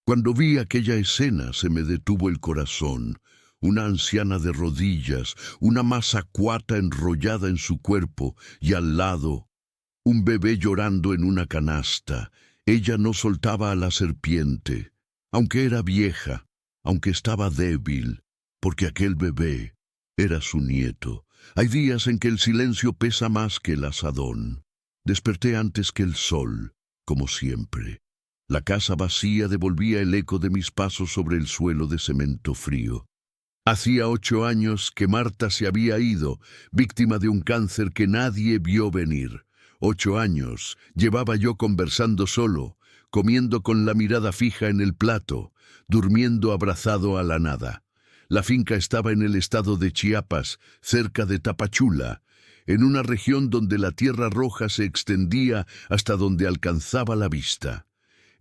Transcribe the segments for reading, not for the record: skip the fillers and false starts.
Cuando vi aquella escena se me detuvo el corazón. Una anciana de rodillas, una mazacuata enrollada en su cuerpo y al lado un bebé llorando en una canasta. Ella no soltaba a la serpiente, aunque era vieja, aunque estaba débil, porque aquel bebé era su nieto. Hay días en que el silencio pesa más que el azadón. Desperté antes que el sol, como siempre. La casa vacía devolvía el eco de mis pasos sobre el suelo de cemento frío. Hacía 8 años que Marta se había ido, víctima de un cáncer que nadie vio venir. 8 años llevaba yo conversando solo, comiendo con la mirada fija en el plato, durmiendo abrazado a la nada. La finca estaba en el estado de Chiapas, cerca de Tapachula, en una región donde la tierra roja se extendía hasta donde alcanzaba la vista.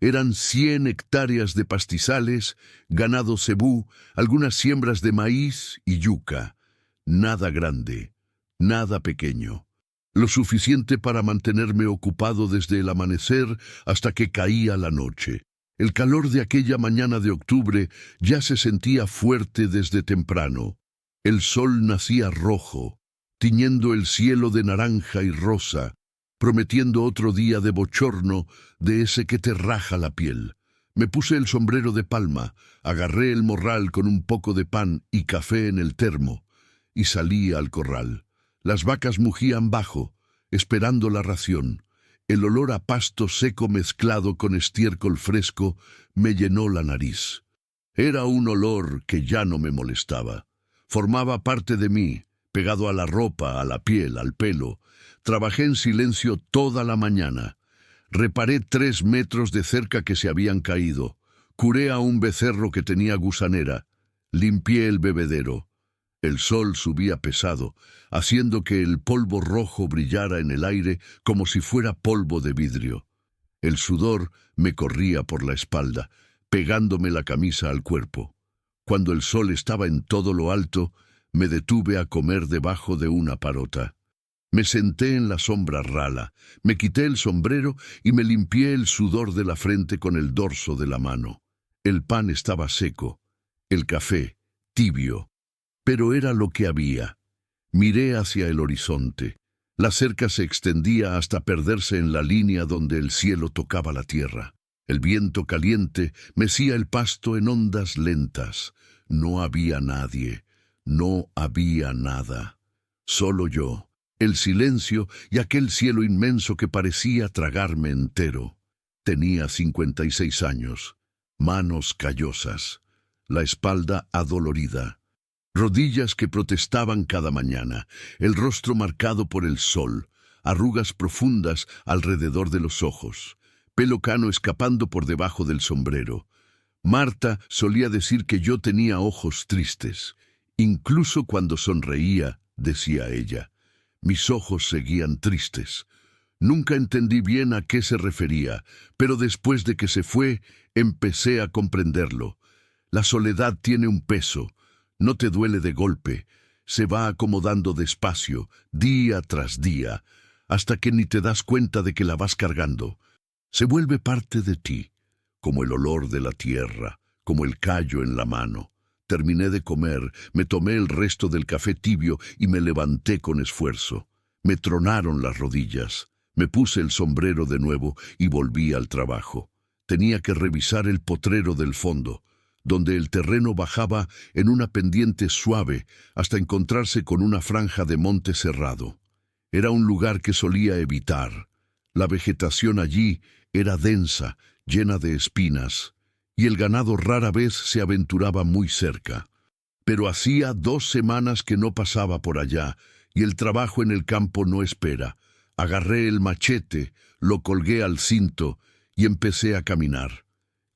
Eran 100 hectáreas de pastizales, ganado cebú, algunas siembras de maíz y yuca. Nada grande, nada pequeño. Lo suficiente para mantenerme ocupado desde el amanecer hasta que caía la noche. El calor de aquella mañana de octubre ya se sentía fuerte desde temprano. El sol nacía rojo, tiñendo el cielo de naranja y rosa, prometiendo otro día de bochorno, de ese que te raja la piel. Me puse el sombrero de palma, agarré el morral con un poco de pan y café en el termo, y salí al corral. Las vacas mugían bajo, esperando la ración. El olor a pasto seco mezclado con estiércol fresco me llenó la nariz. Era un olor que ya no me molestaba. Formaba parte de mí, pegado a la ropa, a la piel, al pelo. Trabajé en silencio toda la mañana. Reparé 3 metros de cerca que se habían caído. Curé a un becerro que tenía gusanera. Limpié el bebedero. El sol subía pesado, haciendo que el polvo rojo brillara en el aire como si fuera polvo de vidrio. El sudor me corría por la espalda, pegándome la camisa al cuerpo. Cuando el sol estaba en todo lo alto, me detuve a comer debajo de una parota. Me senté en la sombra rala, me quité el sombrero y me limpié el sudor de la frente con el dorso de la mano. El pan estaba seco, el café tibio, pero era lo que había. Miré hacia el horizonte. La cerca se extendía hasta perderse en la línea donde el cielo tocaba la tierra. El viento caliente mecía el pasto en ondas lentas. No había nadie, no había nada. Solo yo. El silencio y aquel cielo inmenso que parecía tragarme entero. Tenía 56 años, manos callosas, la espalda adolorida, rodillas que protestaban cada mañana, el rostro marcado por el sol, arrugas profundas alrededor de los ojos, pelo cano escapando por debajo del sombrero. Marta solía decir que yo tenía ojos tristes. Incluso cuando sonreía, decía ella, mis ojos seguían tristes. Nunca entendí bien a qué se refería, pero después de que se fue, empecé a comprenderlo. La soledad tiene un peso, no te duele de golpe, se va acomodando despacio, día tras día, hasta que ni te das cuenta de que la vas cargando. Se vuelve parte de ti, como el olor de la tierra, como el callo en la mano. Terminé de comer, me tomé el resto del café tibio y me levanté con esfuerzo. Me tronaron las rodillas. Me puse el sombrero de nuevo y volví al trabajo. Tenía que revisar el potrero del fondo, donde el terreno bajaba en una pendiente suave hasta encontrarse con una franja de monte cerrado. Era un lugar que solía evitar. La vegetación allí era densa, llena de espinas, y el ganado rara vez se aventuraba muy cerca. Pero hacía 2 semanas que no pasaba por allá, y el trabajo en el campo no espera. Agarré el machete, lo colgué al cinto y empecé a caminar.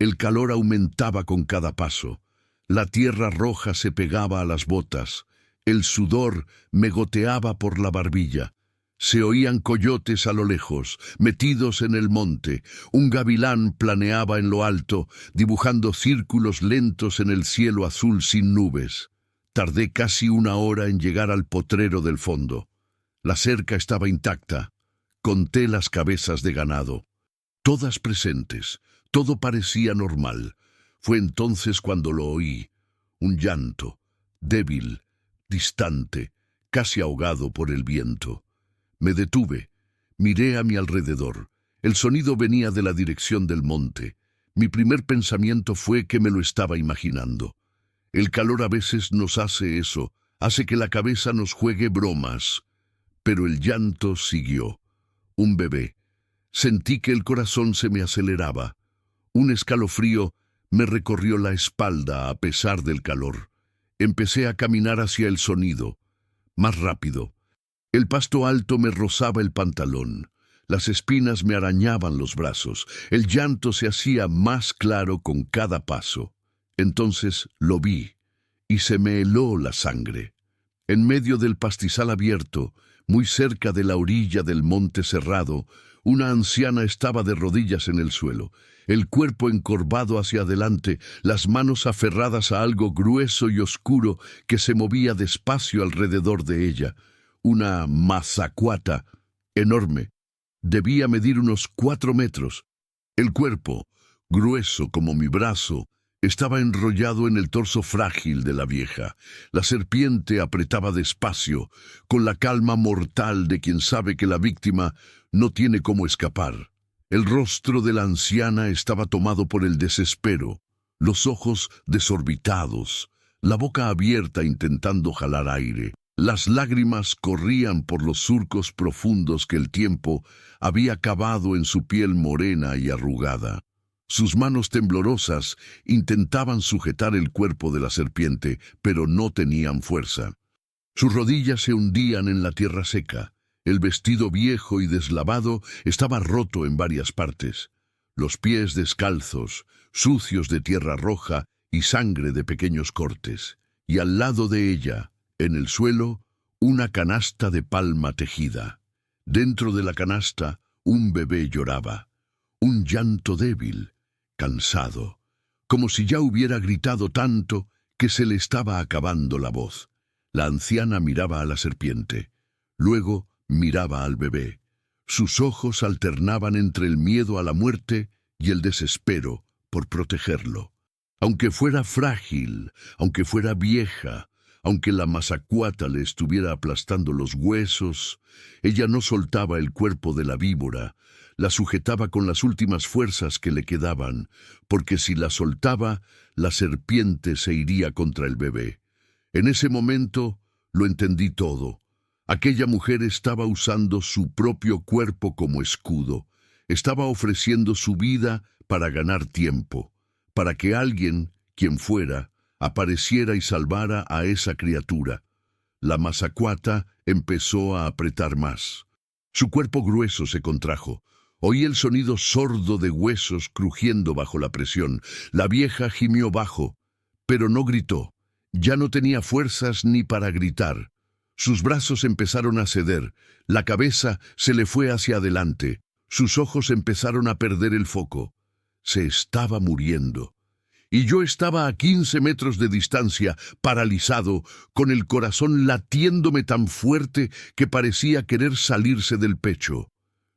El calor aumentaba con cada paso. La tierra roja se pegaba a las botas. El sudor me goteaba por la barbilla. Se oían coyotes a lo lejos, metidos en el monte. Un gavilán planeaba en lo alto, dibujando círculos lentos en el cielo azul sin nubes. Tardé casi 1 hora en llegar al potrero del fondo. La cerca estaba intacta. Conté las cabezas de ganado. Todas presentes, todo parecía normal. Fue entonces cuando lo oí, un llanto, débil, distante, casi ahogado por el viento. Me detuve, miré a mi alrededor. El sonido venía de la dirección del monte. Mi primer pensamiento fue que me lo estaba imaginando. El calor a veces nos hace eso, hace que la cabeza nos juegue bromas. Pero el llanto siguió. Un bebé. Sentí que el corazón se me aceleraba. Un escalofrío me recorrió la espalda a pesar del calor. Empecé a caminar hacia el sonido, más rápido. El pasto alto me rozaba el pantalón. Las espinas me arañaban los brazos. El llanto se hacía más claro con cada paso. Entonces lo vi, y se me heló la sangre. En medio del pastizal abierto, muy cerca de la orilla del monte cerrado, una anciana estaba de rodillas en el suelo, el cuerpo encorvado hacia adelante, las manos aferradas a algo grueso y oscuro que se movía despacio alrededor de ella. Una mazacuata enorme. Debía medir unos 4 metros. El cuerpo, grueso como mi brazo, estaba enrollado en el torso frágil de la vieja. La serpiente apretaba despacio, con la calma mortal de quien sabe que la víctima no tiene cómo escapar. El rostro de la anciana estaba tomado por el desespero, los ojos desorbitados, la boca abierta intentando jalar aire. Las lágrimas corrían por los surcos profundos que el tiempo había cavado en su piel morena y arrugada. Sus manos temblorosas intentaban sujetar el cuerpo de la serpiente, pero no tenían fuerza. Sus rodillas se hundían en la tierra seca. El vestido viejo y deslavado estaba roto en varias partes. Los pies descalzos, sucios de tierra roja y sangre de pequeños cortes. Y al lado de ella, en el suelo, una canasta de palma tejida. Dentro de la canasta, un bebé lloraba. Un llanto débil, cansado, como si ya hubiera gritado tanto que se le estaba acabando la voz. La anciana miraba a la serpiente. Luego miraba al bebé. Sus ojos alternaban entre el miedo a la muerte y el desespero por protegerlo. Aunque fuera frágil, aunque fuera vieja, aunque la mazacuata le estuviera aplastando los huesos, ella no soltaba el cuerpo de la víbora, la sujetaba con las últimas fuerzas que le quedaban, porque si la soltaba, la serpiente se iría contra el bebé. En ese momento lo entendí todo. Aquella mujer estaba usando su propio cuerpo como escudo. Estaba ofreciendo su vida para ganar tiempo, para que alguien, quien fuera, apareciera y salvara a esa criatura. La mazacuata empezó a apretar más. Su cuerpo grueso se contrajo. Oí el sonido sordo de huesos crujiendo bajo la presión. La vieja gimió bajo, pero no gritó. Ya no tenía fuerzas ni para gritar. Sus brazos empezaron a ceder, la cabeza se le fue hacia adelante, sus ojos empezaron a perder el foco. Se estaba muriendo. Y yo estaba a 15 metros de distancia, paralizado, con el corazón latiéndome tan fuerte que parecía querer salirse del pecho.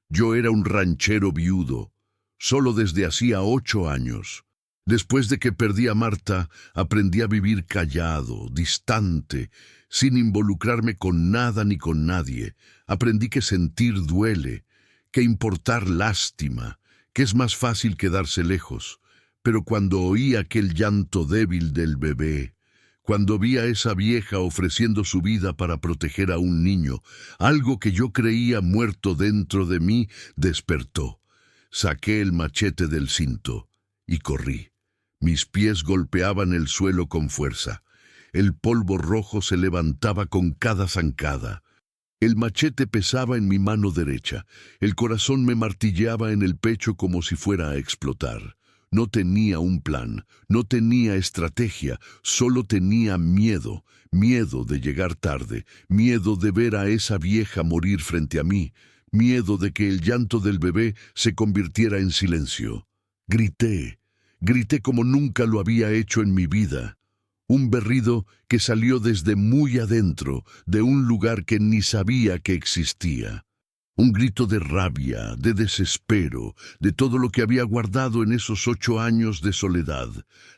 Yo era un ranchero viudo, solo desde hacía 8 años. Después de que perdí a Marta, aprendí a vivir callado, distante, sin involucrarme con nada ni con nadie. Aprendí que sentir duele, que importar lástima, que es más fácil quedarse lejos. Pero cuando oí aquel llanto débil del bebé, cuando vi a esa vieja ofreciendo su vida para proteger a un niño, algo que yo creía muerto dentro de mí despertó. Saqué el machete del cinto y corrí. Mis pies golpeaban el suelo con fuerza. El polvo rojo se levantaba con cada zancada. El machete pesaba en mi mano derecha. El corazón me martilleaba en el pecho como si fuera a explotar. No tenía un plan, no tenía estrategia, solo tenía miedo. Miedo de llegar tarde, miedo de ver a esa vieja morir frente a mí, miedo de que el llanto del bebé se convirtiera en silencio. Grité. Grité como nunca lo había hecho en mi vida. Un berrido que salió desde muy adentro, de un lugar que ni sabía que existía. Un grito de rabia, de desespero, de todo lo que había guardado en esos 8 años de soledad.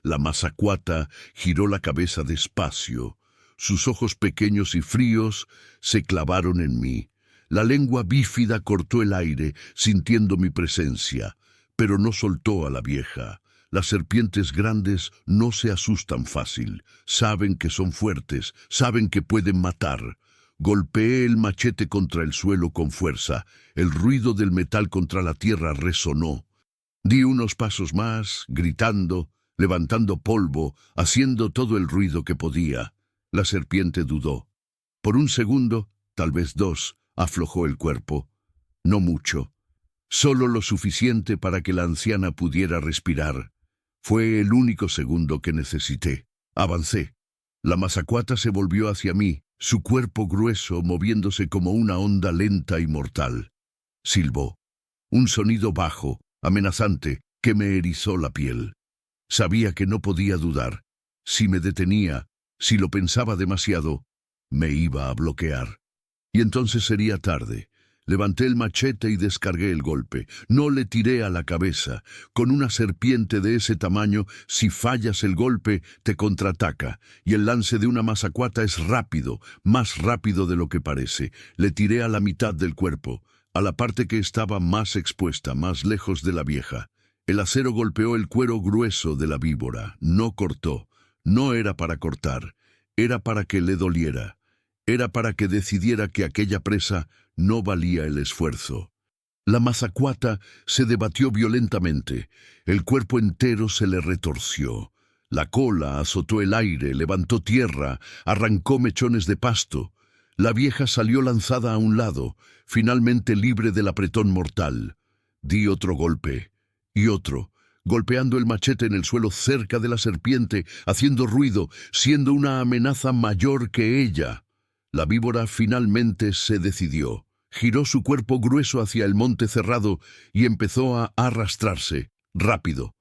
La mazacuata giró la cabeza despacio. Sus ojos pequeños y fríos se clavaron en mí. La lengua bífida cortó el aire, sintiendo mi presencia, pero no soltó a la vieja. Las serpientes grandes no se asustan fácil. Saben que son fuertes, saben que pueden matar. Golpeé el machete contra el suelo con fuerza. El ruido del metal contra la tierra resonó. Di unos pasos más, gritando, levantando polvo, haciendo todo el ruido que podía. La serpiente dudó. Por un segundo, tal vez 2, aflojó el cuerpo. No mucho. Solo lo suficiente para que la anciana pudiera respirar. Fue el único segundo que necesité. Avancé. La mazacuata se volvió hacia mí, su cuerpo grueso moviéndose como una onda lenta y mortal. Silbó. Un sonido bajo, amenazante, que me erizó la piel. Sabía que no podía dudar. Si me detenía, si lo pensaba demasiado, me iba a bloquear. Y entonces sería tarde. Levanté el machete y descargué el golpe. No le tiré a la cabeza. Con una serpiente de ese tamaño, si fallas el golpe, te contraataca. Y el lance de una mazacuata es rápido, más rápido de lo que parece. Le tiré a la mitad del cuerpo, a la parte que estaba más expuesta, más lejos de la vieja. El acero golpeó el cuero grueso de la víbora. No cortó. No era para cortar. Era para que le doliera. Era para que decidiera que aquella presa no valía el esfuerzo. La mazacuata se debatió violentamente. El cuerpo entero se le retorció. La cola azotó el aire, levantó tierra, arrancó mechones de pasto. La vieja salió lanzada a un lado, finalmente libre del apretón mortal. Di otro golpe, y otro, golpeando el machete en el suelo cerca de la serpiente, haciendo ruido, siendo una amenaza mayor que ella. La víbora finalmente se decidió. Giró su cuerpo grueso hacia el monte cerrado y empezó a arrastrarse, rápido.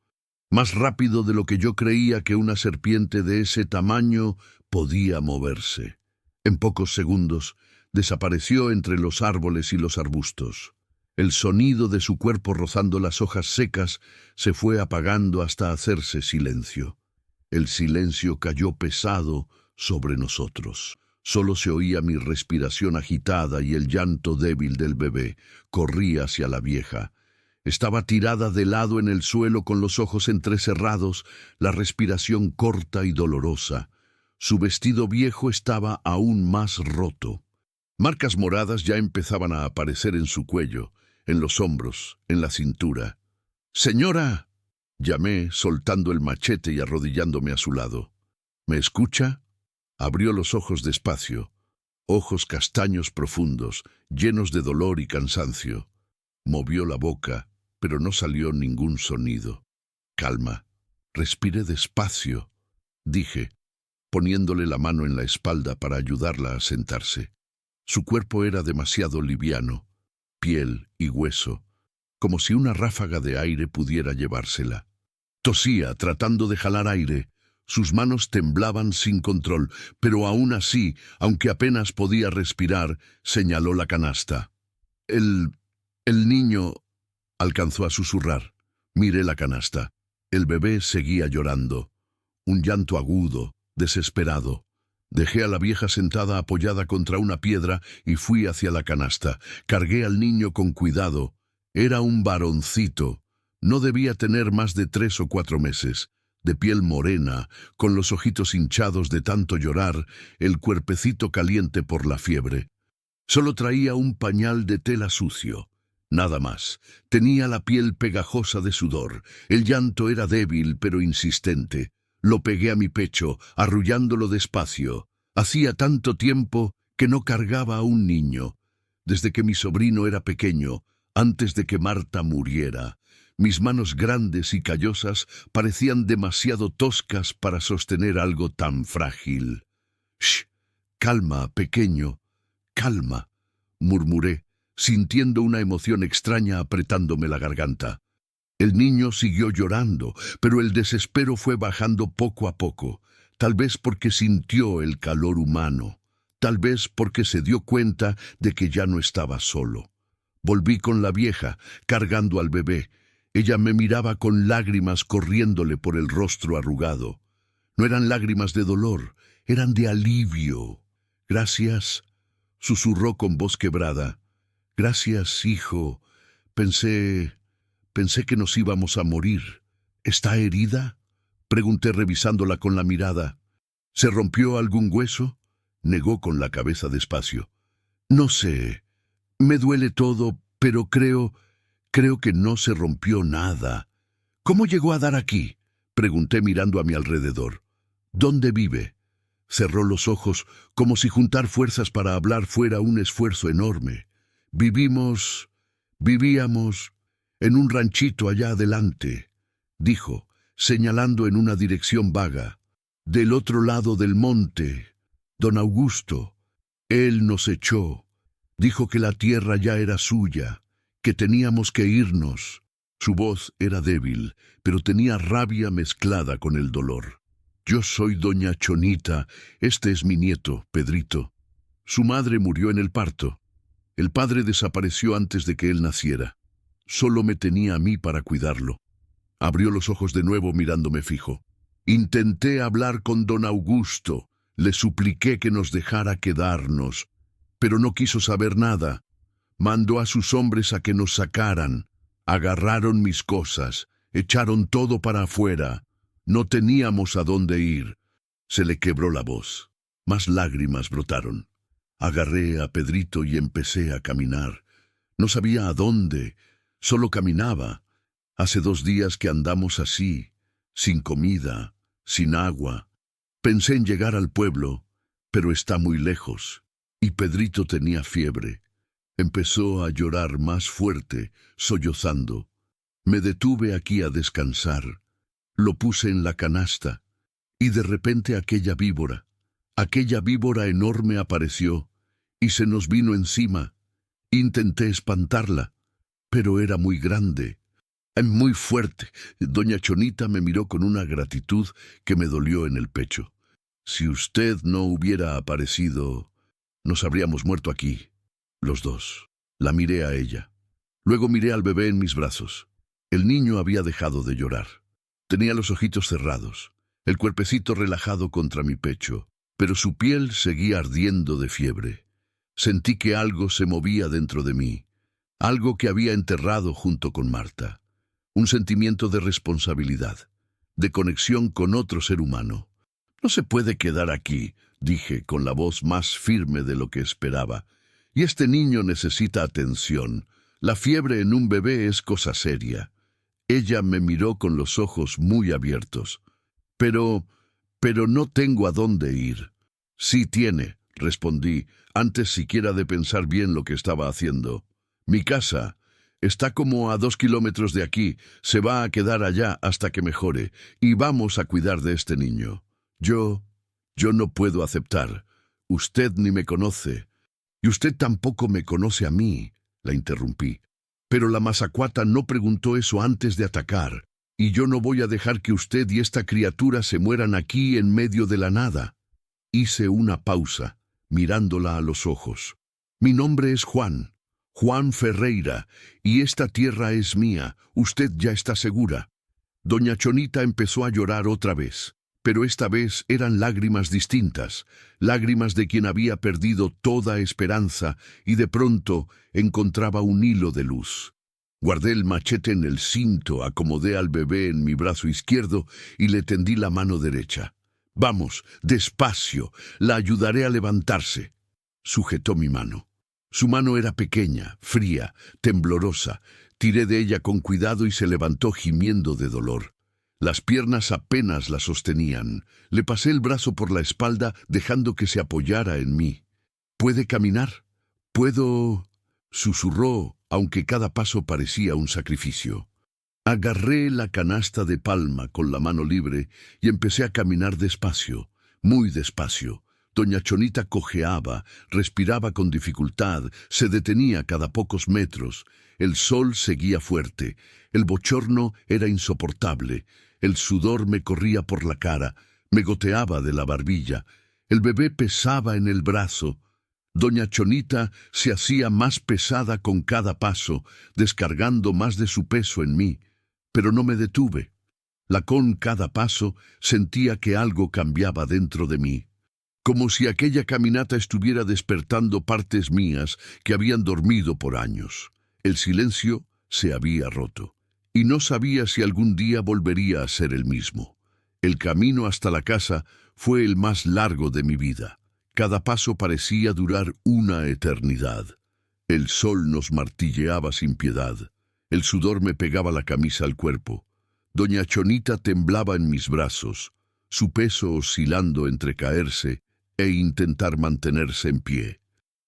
Más rápido de lo que yo creía que una serpiente de ese tamaño podía moverse. En pocos segundos, desapareció entre los árboles y los arbustos. El sonido de su cuerpo rozando las hojas secas se fue apagando hasta hacerse silencio. El silencio cayó pesado sobre nosotros. Solo se oía mi respiración agitada y el llanto débil del bebé. Corrí hacia la vieja. Estaba tirada de lado en el suelo con los ojos entrecerrados, la respiración corta y dolorosa. Su vestido viejo estaba aún más roto. Marcas moradas ya empezaban a aparecer en su cuello, en los hombros, en la cintura. «¡Señora!», llamé, soltando el machete y arrodillándome a su lado. «¿Me escucha?». Abrió los ojos despacio, ojos castaños profundos, llenos de dolor y cansancio. Movió la boca, pero no salió ningún sonido. «Calma, respire despacio», dije, poniéndole la mano en la espalda para ayudarla a sentarse. Su cuerpo era demasiado liviano, piel y hueso, como si una ráfaga de aire pudiera llevársela. Tosía, tratando de jalar aire. Sus manos temblaban sin control, pero aún así, aunque apenas podía respirar, señaló la canasta. El niño alcanzó a susurrar. Miré la canasta. El bebé seguía llorando. Un llanto agudo, desesperado. Dejé a la vieja sentada apoyada contra una piedra y fui hacia la canasta. Cargué al niño con cuidado. Era un varoncito. No debía tener más de 3 o 4 meses. De piel morena, con los ojitos hinchados de tanto llorar, el cuerpecito caliente por la fiebre. Solo traía un pañal de tela sucio. Nada más. Tenía la piel pegajosa de sudor. El llanto era débil pero insistente. Lo pegué a mi pecho, arrullándolo despacio. Hacía tanto tiempo que no cargaba a un niño. Desde que mi sobrino era pequeño, antes de que Marta muriera. Mis manos grandes y callosas parecían demasiado toscas para sostener algo tan frágil. «Shh, calma, pequeño, calma», murmuré, sintiendo una emoción extraña apretándome la garganta. El niño siguió llorando, pero el desespero fue bajando poco a poco, tal vez porque sintió el calor humano, tal vez porque se dio cuenta de que ya no estaba solo. Volví con la vieja, cargando al bebé. Ella me miraba con lágrimas corriéndole por el rostro arrugado. No eran lágrimas de dolor, eran de alivio. Gracias, susurró con voz quebrada. Gracias, hijo. Pensé que nos íbamos a morir. ¿Está herida?, pregunté revisándola con la mirada. ¿Se rompió algún hueso?, negó con la cabeza despacio. No sé. Me duele todo, pero creo que no se rompió nada. ¿Cómo llegó a dar aquí?, pregunté mirando a mi alrededor. ¿Dónde vive? Cerró los ojos como si juntar fuerzas para hablar fuera un esfuerzo enorme. Vivíamos en un ranchito allá adelante, dijo, señalando en una dirección vaga. Del otro lado del monte, don Augusto. Él nos echó. Dijo que la tierra ya era suya, que teníamos que irnos. Su voz era débil, pero tenía rabia mezclada con el dolor. Yo soy doña Chonita, este es mi nieto, Pedrito. Su madre murió en el parto. El padre desapareció antes de que él naciera. Solo me tenía a mí para cuidarlo. Abrió los ojos de nuevo mirándome fijo. Intenté hablar con don Augusto. Le supliqué que nos dejara quedarnos, pero no quiso saber nada. Mandó a sus hombres a que nos sacaran. Agarraron mis cosas, echaron todo para afuera. No teníamos a dónde ir. Se le quebró la voz. Más lágrimas brotaron. Agarré a Pedrito y empecé a caminar. No sabía a dónde, solo caminaba. Hace 2 días que andamos así, sin comida, sin agua. Pensé en llegar al pueblo, pero está muy lejos. Y Pedrito tenía fiebre. Empezó a llorar más fuerte, sollozando. Me detuve aquí a descansar. Lo puse en la canasta, y de repente aquella víbora enorme apareció, y se nos vino encima. Intenté espantarla, pero era muy grande, muy fuerte. Doña Chonita me miró con una gratitud que me dolió en el pecho. Si usted no hubiera aparecido, nos habríamos muerto aquí, los dos. La miré a ella. Luego miré al bebé en mis brazos. El niño había dejado de llorar. Tenía los ojitos cerrados, el cuerpecito relajado contra mi pecho, pero su piel seguía ardiendo de fiebre. Sentí que algo se movía dentro de mí, algo que había enterrado junto con Marta. Un sentimiento de responsabilidad, de conexión con otro ser humano. No se puede quedar aquí, dije con la voz más firme de lo que esperaba. Y este niño necesita atención. La fiebre en un bebé es cosa seria. Ella me miró con los ojos muy abiertos. Pero no tengo a dónde ir. Sí tiene, respondí, antes siquiera de pensar bien lo que estaba haciendo. Mi casa está como a 2 kilómetros de aquí. Se va a quedar allá hasta que mejore, y vamos a cuidar de este niño. Yo no puedo aceptar. Usted ni me conoce. Y usted tampoco me conoce a mí, la interrumpí. Pero la mazacuata no preguntó eso antes de atacar, y yo no voy a dejar que usted y esta criatura se mueran aquí en medio de la nada. Hice una pausa, mirándola a los ojos. Mi nombre es Juan Ferreira, y esta tierra es mía, usted ya está segura. Doña Chonita empezó a llorar otra vez, pero esta vez eran lágrimas distintas, lágrimas de quien había perdido toda esperanza y de pronto encontraba un hilo de luz. Guardé el machete en el cinto, acomodé al bebé en mi brazo izquierdo y le tendí la mano derecha. Vamos, despacio, la ayudaré a levantarse. Sujetó mi mano. Su mano era pequeña, fría, temblorosa. Tiré de ella con cuidado y se levantó gimiendo de dolor. Las piernas apenas la sostenían. Le pasé el brazo por la espalda, dejando que se apoyara en mí. ¿Puede caminar? ¿Puedo? Susurró, aunque cada paso parecía un sacrificio. Agarré la canasta de palma con la mano libre y empecé a caminar despacio, muy despacio. Doña Chonita cojeaba, respiraba con dificultad, se detenía cada pocos metros. El sol seguía fuerte, el bochorno era insoportable. El sudor me corría por la cara, me goteaba de la barbilla. El bebé pesaba en el brazo. Doña Chonita se hacía más pesada con cada paso, descargando más de su peso en mí, pero no me detuve. Con cada paso sentía que algo cambiaba dentro de mí, como si aquella caminata estuviera despertando partes mías que habían dormido por años. El silencio se había roto, y no sabía si algún día volvería a ser el mismo. El camino hasta la casa fue el más largo de mi vida. Cada paso parecía durar una eternidad. El sol nos martilleaba sin piedad. El sudor me pegaba la camisa al cuerpo. Doña Chonita temblaba en mis brazos, su peso oscilando entre caerse e intentar mantenerse en pie.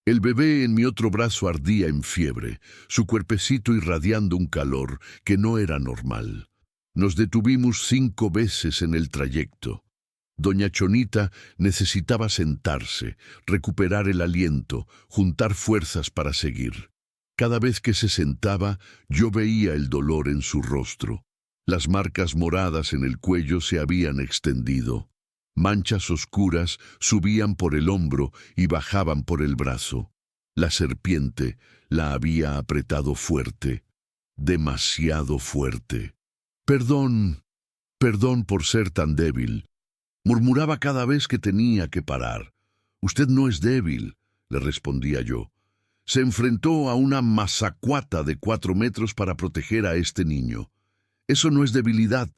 El bebé en mi otro brazo ardía en fiebre, su cuerpecito irradiando un calor que no era normal. Nos detuvimos 5 veces en el trayecto. Doña Chonita necesitaba sentarse, recuperar el aliento, juntar fuerzas para seguir. Cada vez que se sentaba, yo veía el dolor en su rostro. Las marcas moradas en el cuello se habían extendido. Manchas oscuras subían por el hombro y bajaban por el brazo. La serpiente la había apretado fuerte, demasiado fuerte. Perdón por ser tan débil. Murmuraba cada vez que tenía que parar. Usted no es débil, le respondía yo. Se enfrentó a una mazacuata de 4 metros para proteger a este niño. Eso no es debilidad.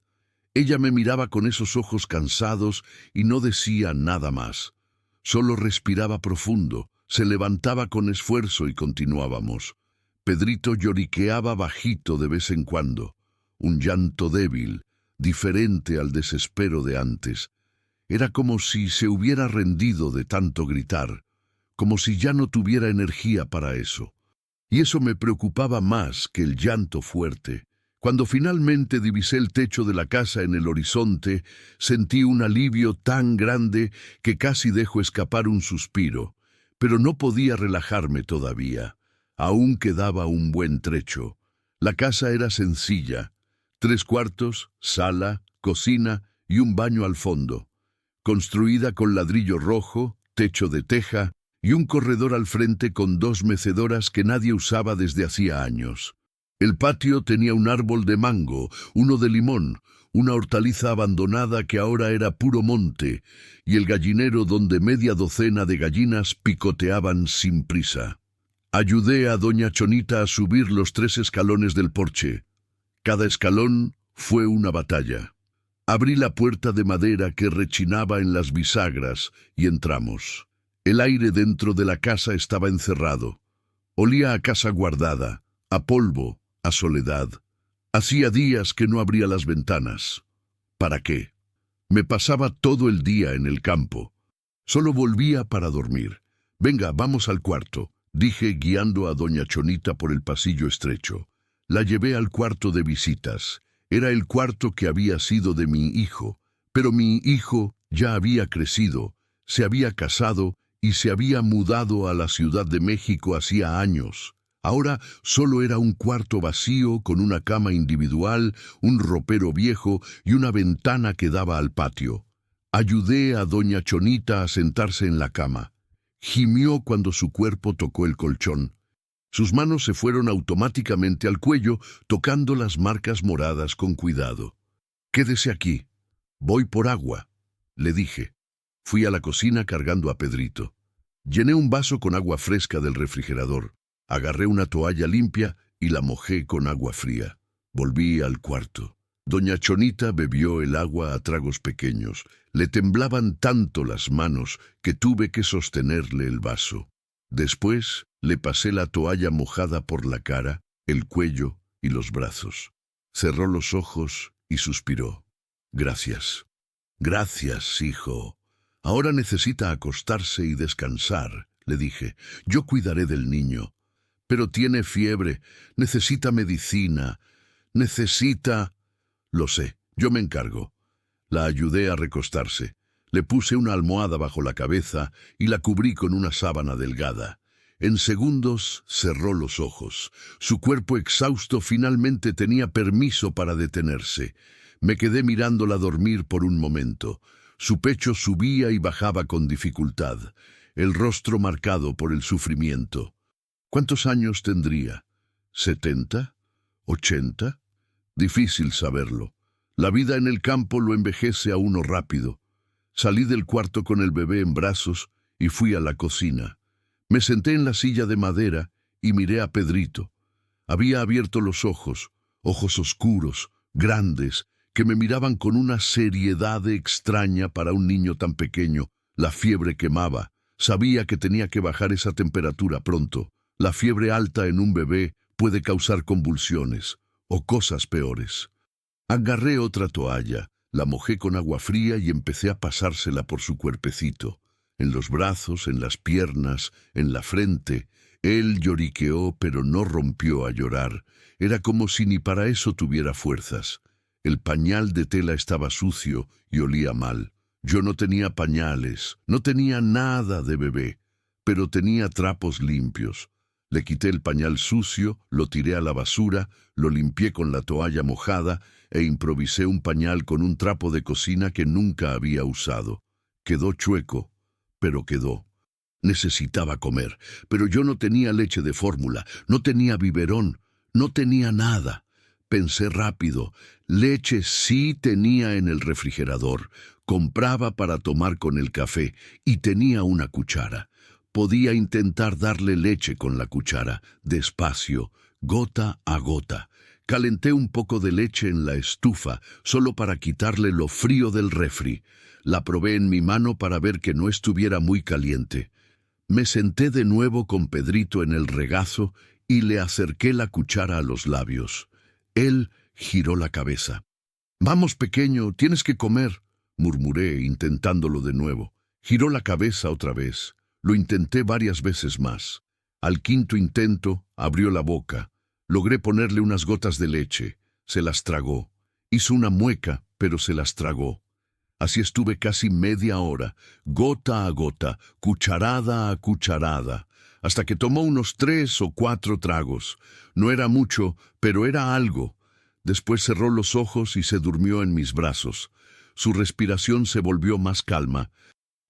Ella me miraba con esos ojos cansados y no decía nada más. Solo respiraba profundo, se levantaba con esfuerzo y continuábamos. Pedrito lloriqueaba bajito de vez en cuando, un llanto débil, diferente al desespero de antes. Era como si se hubiera rendido de tanto gritar, como si ya no tuviera energía para eso. Y eso me preocupaba más que el llanto fuerte. Cuando finalmente divisé el techo de la casa en el horizonte, sentí un alivio tan grande que casi dejó escapar un suspiro, pero no podía relajarme todavía. Aún quedaba un buen trecho. La casa era sencilla, 3 cuartos, sala, cocina y un baño al fondo. Construida con ladrillo rojo, techo de teja y un corredor al frente con 2 mecedoras que nadie usaba desde hacía años. El patio tenía un árbol de mango, uno de limón, una hortaliza abandonada que ahora era puro monte, y el gallinero donde media docena de gallinas picoteaban sin prisa. Ayudé a doña Chonita a subir los 3 escalones del porche. Cada escalón fue una batalla. Abrí la puerta de madera que rechinaba en las bisagras y entramos. El aire dentro de la casa estaba encerrado. Olía a casa guardada, a polvo, a soledad. Hacía días que no abría las ventanas. ¿Para qué? Me pasaba todo el día en el campo. Solo volvía para dormir. Venga, vamos al cuarto, dije guiando a doña Chonita por el pasillo estrecho. La llevé al cuarto de visitas. Era el cuarto que había sido de mi hijo, pero mi hijo ya había crecido, se había casado y se había mudado a la Ciudad de México hacía años. Ahora solo era un cuarto vacío con una cama individual, un ropero viejo y una ventana que daba al patio. Ayudé a doña Chonita a sentarse en la cama. Gimió cuando su cuerpo tocó el colchón. Sus manos se fueron automáticamente al cuello, tocando las marcas moradas con cuidado. «Quédese aquí. Voy por agua», le dije. Fui a la cocina cargando a Pedrito. Llené un vaso con agua fresca del refrigerador. Agarré una toalla limpia y la mojé con agua fría. Volví al cuarto. Doña Chonita bebió el agua a tragos pequeños. Le temblaban tanto las manos que tuve que sostenerle el vaso. Después le pasé la toalla mojada por la cara, el cuello y los brazos. Cerró los ojos y suspiró. «Gracias. Gracias, hijo. Ahora necesita acostarse y descansar», le dije. «Yo cuidaré del niño. Pero tiene fiebre, necesita medicina, necesita...» «Lo sé, yo me encargo». La ayudé a recostarse. Le puse una almohada bajo la cabeza y la cubrí con una sábana delgada. En segundos cerró los ojos. Su cuerpo exhausto finalmente tenía permiso para detenerse. Me quedé mirándola dormir por un momento. Su pecho subía y bajaba con dificultad. el rostro marcado por el sufrimiento. ¿Cuántos años tendría? ¿70? ¿80? Difícil saberlo. La vida en el campo lo envejece a uno rápido. Salí del cuarto con el bebé en brazos y fui a la cocina. Me senté en la silla de madera y miré a Pedrito. Había abierto los ojos, ojos oscuros, grandes, que me miraban con una seriedad extraña para un niño tan pequeño. La fiebre quemaba. Sabía que tenía que bajar esa temperatura pronto. La fiebre alta en un bebé puede causar convulsiones o cosas peores. Agarré otra toalla, la mojé con agua fría y empecé a pasársela por su cuerpecito. En los brazos, en las piernas, en la frente. Él lloriqueó, pero no rompió a llorar. Era como si ni para eso tuviera fuerzas. El pañal de tela estaba sucio y olía mal. Yo no tenía pañales, no tenía nada de bebé, pero tenía trapos limpios. Le quité el pañal sucio, lo tiré a la basura, lo limpié con la toalla mojada e improvisé un pañal con un trapo de cocina que nunca había usado. Quedó chueco, pero quedó. Necesitaba comer, pero yo no tenía leche de fórmula, no tenía biberón, no tenía nada. Pensé rápido. Leche sí tenía en el refrigerador. Compraba para tomar con el café y tenía una cuchara. Podía intentar darle leche con la cuchara, despacio, gota a gota. Calenté un poco de leche en la estufa, solo para quitarle lo frío del refri. La probé en mi mano para ver que no estuviera muy caliente. Me senté de nuevo con Pedrito en el regazo y le acerqué la cuchara a los labios. Él giró la cabeza. «Vamos, pequeño, tienes que comer», murmuré, intentándolo de nuevo. Giró la cabeza otra vez. Lo intenté varias veces más. Al quinto intento, abrió la boca. Logré ponerle unas gotas de leche. Se las tragó. Hizo una mueca, pero se las tragó. Así estuve casi media hora, gota a gota, cucharada a cucharada, hasta que tomó unos 3 o 4 tragos. No era mucho, pero era algo. Después cerró los ojos y se durmió en mis brazos. Su respiración se volvió más calma.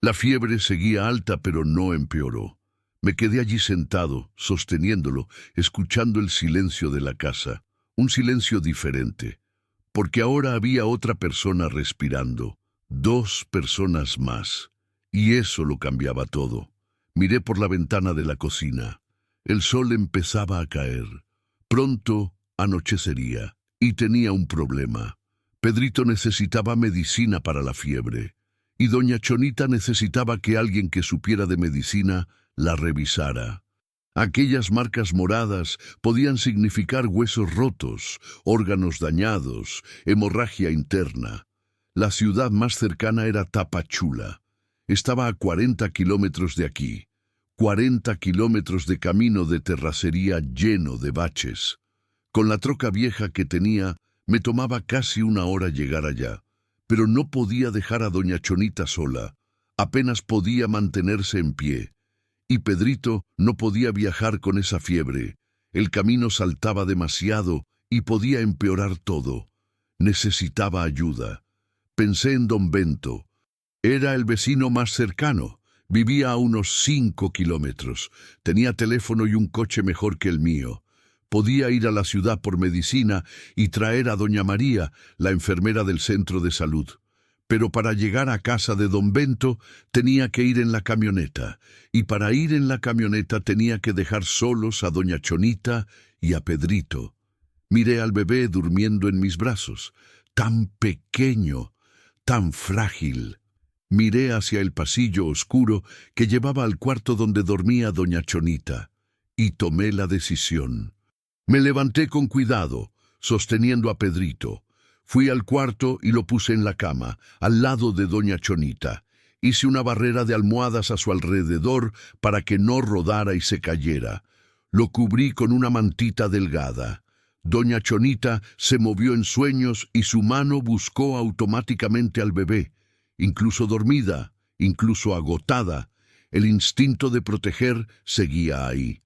La fiebre seguía alta, pero no empeoró. Me quedé allí sentado, sosteniéndolo, escuchando el silencio de la casa. Un silencio diferente, porque ahora había otra persona respirando. 2 personas más. Y eso lo cambiaba todo. Miré por la ventana de la cocina. El sol empezaba a caer. Pronto anochecería. Y tenía un problema. Pedrito necesitaba medicina para la fiebre. Y doña Chonita necesitaba que alguien que supiera de medicina la revisara. Aquellas marcas moradas podían significar huesos rotos, órganos dañados, hemorragia interna. La ciudad más cercana era Tapachula. Estaba a 40 kilómetros de aquí. 40 kilómetros de camino de terracería lleno de baches. Con la troca vieja que tenía, me tomaba casi 1 hora llegar allá. Pero no podía dejar a doña Chonita sola. Apenas podía mantenerse en pie. Y Pedrito no podía viajar con esa fiebre. El camino saltaba demasiado y podía empeorar todo. Necesitaba ayuda. Pensé en don Bento. Era el vecino más cercano. Vivía a unos 5 kilómetros. Tenía teléfono y un coche mejor que el mío. Podía ir a la ciudad por medicina y traer a doña María, la enfermera del centro de salud. Pero para llegar a casa de don Bento tenía que ir en la camioneta. Y para ir en la camioneta tenía que dejar solos a doña Chonita y a Pedrito. Miré al bebé durmiendo en mis brazos. Tan pequeño, tan frágil. Miré hacia el pasillo oscuro que llevaba al cuarto donde dormía doña Chonita, y tomé la decisión. Me levanté con cuidado, sosteniendo a Pedrito. Fui al cuarto y lo puse en la cama, al lado de doña Chonita. Hice una barrera de almohadas a su alrededor para que no rodara y se cayera. Lo cubrí con una mantita delgada. Doña Chonita se movió en sueños y su mano buscó automáticamente al bebé. Incluso dormida, incluso agotada, el instinto de proteger seguía ahí.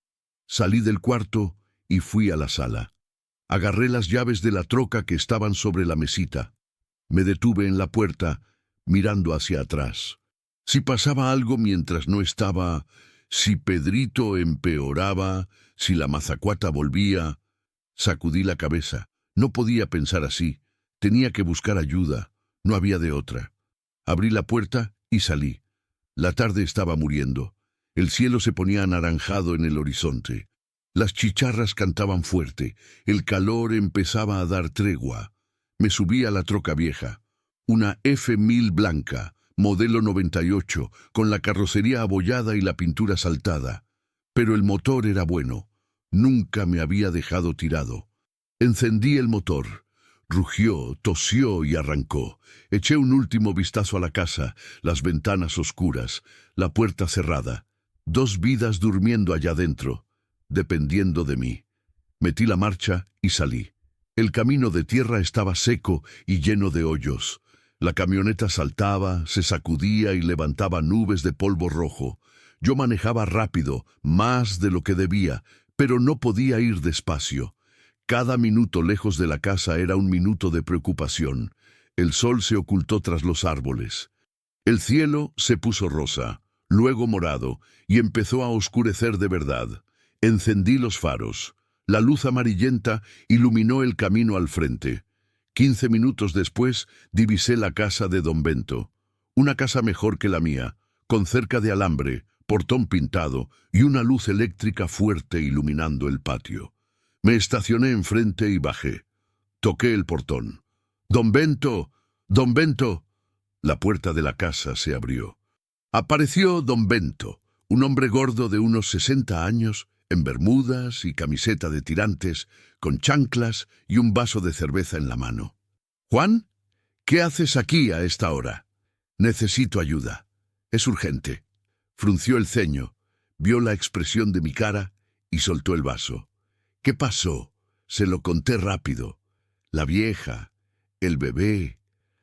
Salí del cuarto y fui a la sala. Agarré las llaves de la troca que estaban sobre la mesita. Me detuve en la puerta, mirando hacia atrás. Si pasaba algo mientras no estaba, si Pedrito empeoraba, si la mazacuata volvía. Sacudí la cabeza. No podía pensar así. Tenía que buscar ayuda. No había de otra. Abrí la puerta y salí. La tarde estaba muriendo. El cielo se ponía anaranjado en el horizonte. Las chicharras cantaban fuerte. El calor empezaba a dar tregua. Me subí a la troca vieja. Una F1000 blanca, modelo 98, con la carrocería abollada y la pintura saltada. Pero el motor era bueno. Nunca me había dejado tirado. Encendí el motor. Rugió, tosió y arrancó. Eché un último vistazo a la casa, las ventanas oscuras, la puerta cerrada. 2 vidas durmiendo allá dentro, dependiendo de mí. Metí la marcha y salí. El camino de tierra estaba seco y lleno de hoyos. La camioneta saltaba, se sacudía y levantaba nubes de polvo rojo. Yo manejaba rápido, más de lo que debía, pero no podía ir despacio. Cada minuto lejos de la casa era un minuto de preocupación. El sol se ocultó tras los árboles. El cielo se puso rosa, luego morado, y empezó a oscurecer de verdad. Encendí los faros. La luz amarillenta iluminó el camino al frente. 15 minutos después divisé la casa de don Bento. Una casa mejor que la mía, con cerca de alambre, portón pintado y una luz eléctrica fuerte iluminando el patio. Me estacioné enfrente y bajé. Toqué el portón. «¡Don Bento! ¡Don Bento!». La puerta de la casa se abrió. Apareció don Bento, un hombre gordo de unos 60 años, en bermudas y camiseta de tirantes, con chanclas y un vaso de cerveza en la mano. «Juan, ¿qué haces aquí a esta hora? Necesito ayuda. Es urgente». Frunció el ceño, vio la expresión de mi cara y soltó el vaso. «¿Qué pasó?». Se lo conté rápido. La vieja, el bebé,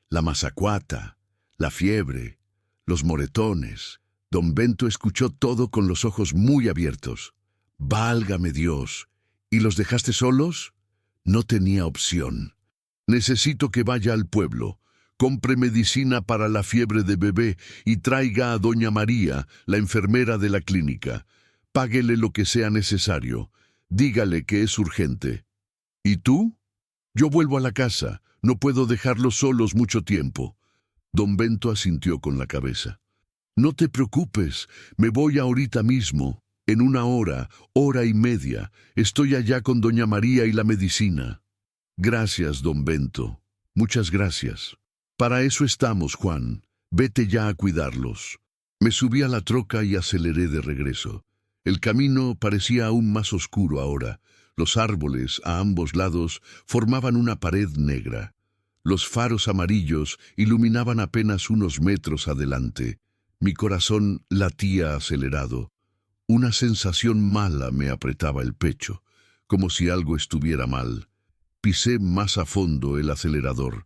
la mazacuata, la fiebre, los moretones. Don Bento escuchó todo con los ojos muy abiertos. «Válgame Dios. ¿Y los dejaste solos?». No tenía opción. «Necesito que vaya al pueblo. Compre medicina para la fiebre de bebé y traiga a doña María, la enfermera de la clínica. Páguele lo que sea necesario. Dígale que es urgente». «¿Y tú?». «Yo vuelvo a la casa. No puedo dejarlos solos mucho tiempo». Don Bento asintió con la cabeza. «No te preocupes. Me voy ahorita mismo. En 1 hora, hora y media. Estoy allá con doña María y la medicina». «Gracias, don Bento. Muchas gracias. Para eso estamos, Juan. Vete ya a cuidarlos». Me subí a la troca y aceleré de regreso. El camino parecía aún más oscuro ahora. Los árboles, a ambos lados, formaban una pared negra. Los faros amarillos iluminaban apenas unos metros adelante. Mi corazón latía acelerado. Una sensación mala me apretaba el pecho, como si algo estuviera mal. Pisé más a fondo el acelerador.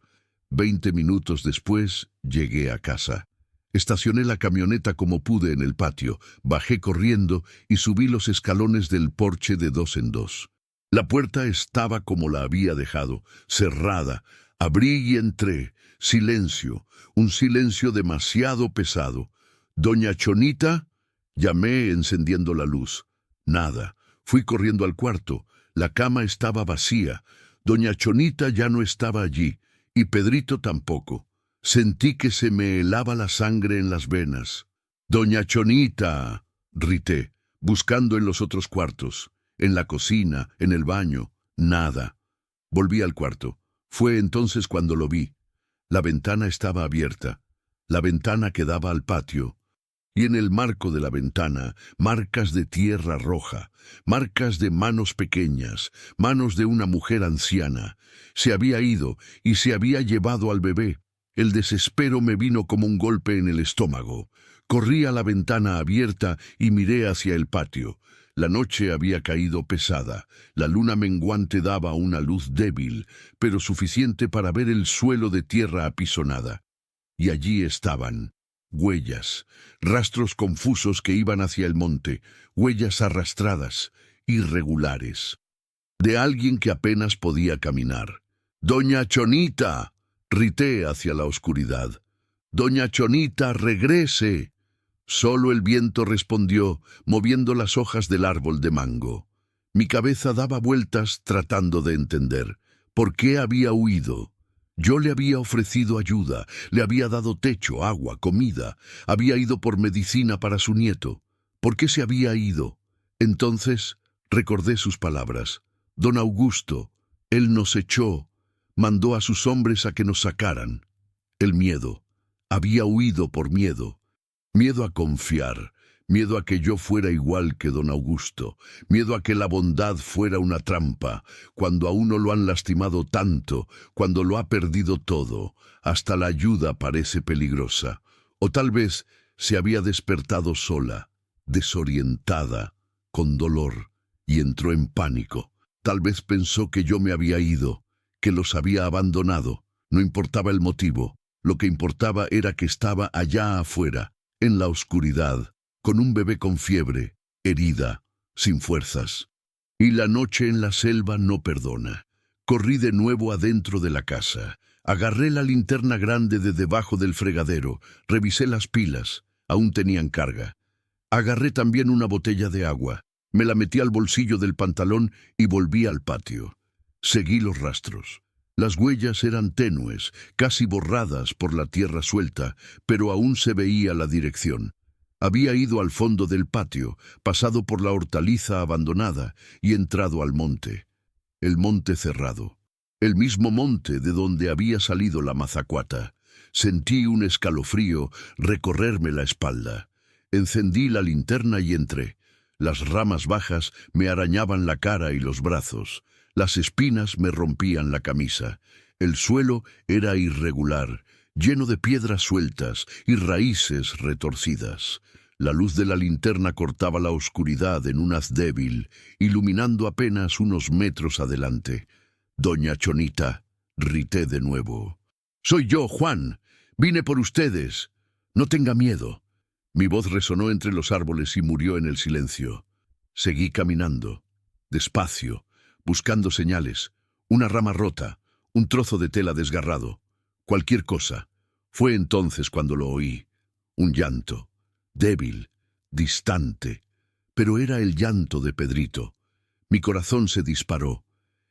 20 minutos después llegué a casa. Estacioné la camioneta como pude en el patio, bajé corriendo y subí los escalones del porche de 2 en 2. La puerta estaba como la había dejado, cerrada. Abrí y entré. Silencio, un silencio demasiado pesado. «¿Doña Chonita?». Llamé encendiendo la luz. Nada. Fui corriendo al cuarto. La cama estaba vacía. Doña Chonita ya no estaba allí, y Pedrito tampoco. Sentí que se me helaba la sangre en las venas. «¡Doña Chonita!», grité, buscando en los otros cuartos, en la cocina, en el baño. Nada. Volví al cuarto. Fue entonces cuando lo vi. La ventana estaba abierta. La ventana que daba al patio. Y en el marco de la ventana, marcas de tierra roja, marcas de manos pequeñas, manos de una mujer anciana. Se había ido y se había llevado al bebé. El desespero me vino como un golpe en el estómago. Corrí a la ventana abierta y miré hacia el patio. La noche había caído pesada. La luna menguante daba una luz débil, pero suficiente para ver el suelo de tierra apisonada. Y allí estaban. Huellas, rastros confusos que iban hacia el monte, huellas arrastradas, irregulares. De alguien que apenas podía caminar. «¡Doña Chonita!», grité hacia la oscuridad. «Doña Chonita, regrese». Solo el viento respondió, moviendo las hojas del árbol de mango. Mi cabeza daba vueltas tratando de entender. ¿Por qué había huido? Yo le había ofrecido ayuda, le había dado techo, agua, comida, había ido por medicina para su nieto. ¿Por qué se había ido? Entonces recordé sus palabras. Don Augusto, él nos echó, mandó a sus hombres a que nos sacaran. El miedo. Había huido por miedo. Miedo a confiar, miedo a que yo fuera igual que don Augusto, miedo a que la bondad fuera una trampa, cuando a uno lo han lastimado tanto, cuando lo ha perdido todo, hasta la ayuda parece peligrosa. O tal vez se había despertado sola, desorientada, con dolor, y entró en pánico. Tal vez pensó que yo me había ido, que los había abandonado. No importaba el motivo, lo que importaba era que estaba allá afuera, en la oscuridad, con un bebé con fiebre, herida, sin fuerzas. Y la noche en la selva no perdona. Corrí de nuevo adentro de la casa. Agarré la linterna grande de debajo del fregadero, revisé las pilas, aún tenían carga. Agarré también una botella de agua, me la metí al bolsillo del pantalón y volví al patio. Seguí los rastros. Las huellas eran tenues, casi borradas por la tierra suelta, pero aún se veía la dirección. Había ido al fondo del patio, pasado por la hortaliza abandonada y entrado al monte. El monte cerrado. El mismo monte de donde había salido la mazacuata. Sentí un escalofrío recorrerme la espalda. Encendí la linterna y entré. Las ramas bajas me arañaban la cara y los brazos. Las espinas me rompían la camisa. El suelo era irregular, lleno de piedras sueltas y raíces retorcidas. La luz de la linterna cortaba la oscuridad en un haz débil, iluminando apenas unos metros adelante. «Doña Chonita», grité de nuevo. «Soy yo, Juan. Vine por ustedes. No tenga miedo». Mi voz resonó entre los árboles y murió en el silencio. Seguí caminando, despacio, buscando señales, una rama rota, un trozo de tela desgarrado, cualquier cosa. Fue entonces cuando lo oí. Un llanto, débil, distante, pero era el llanto de Pedrito. Mi corazón se disparó.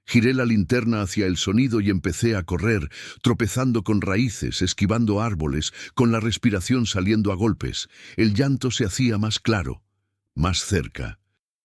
Giré la linterna hacia el sonido y empecé a correr, tropezando con raíces, esquivando árboles, con la respiración saliendo a golpes. El llanto se hacía más claro, más cerca.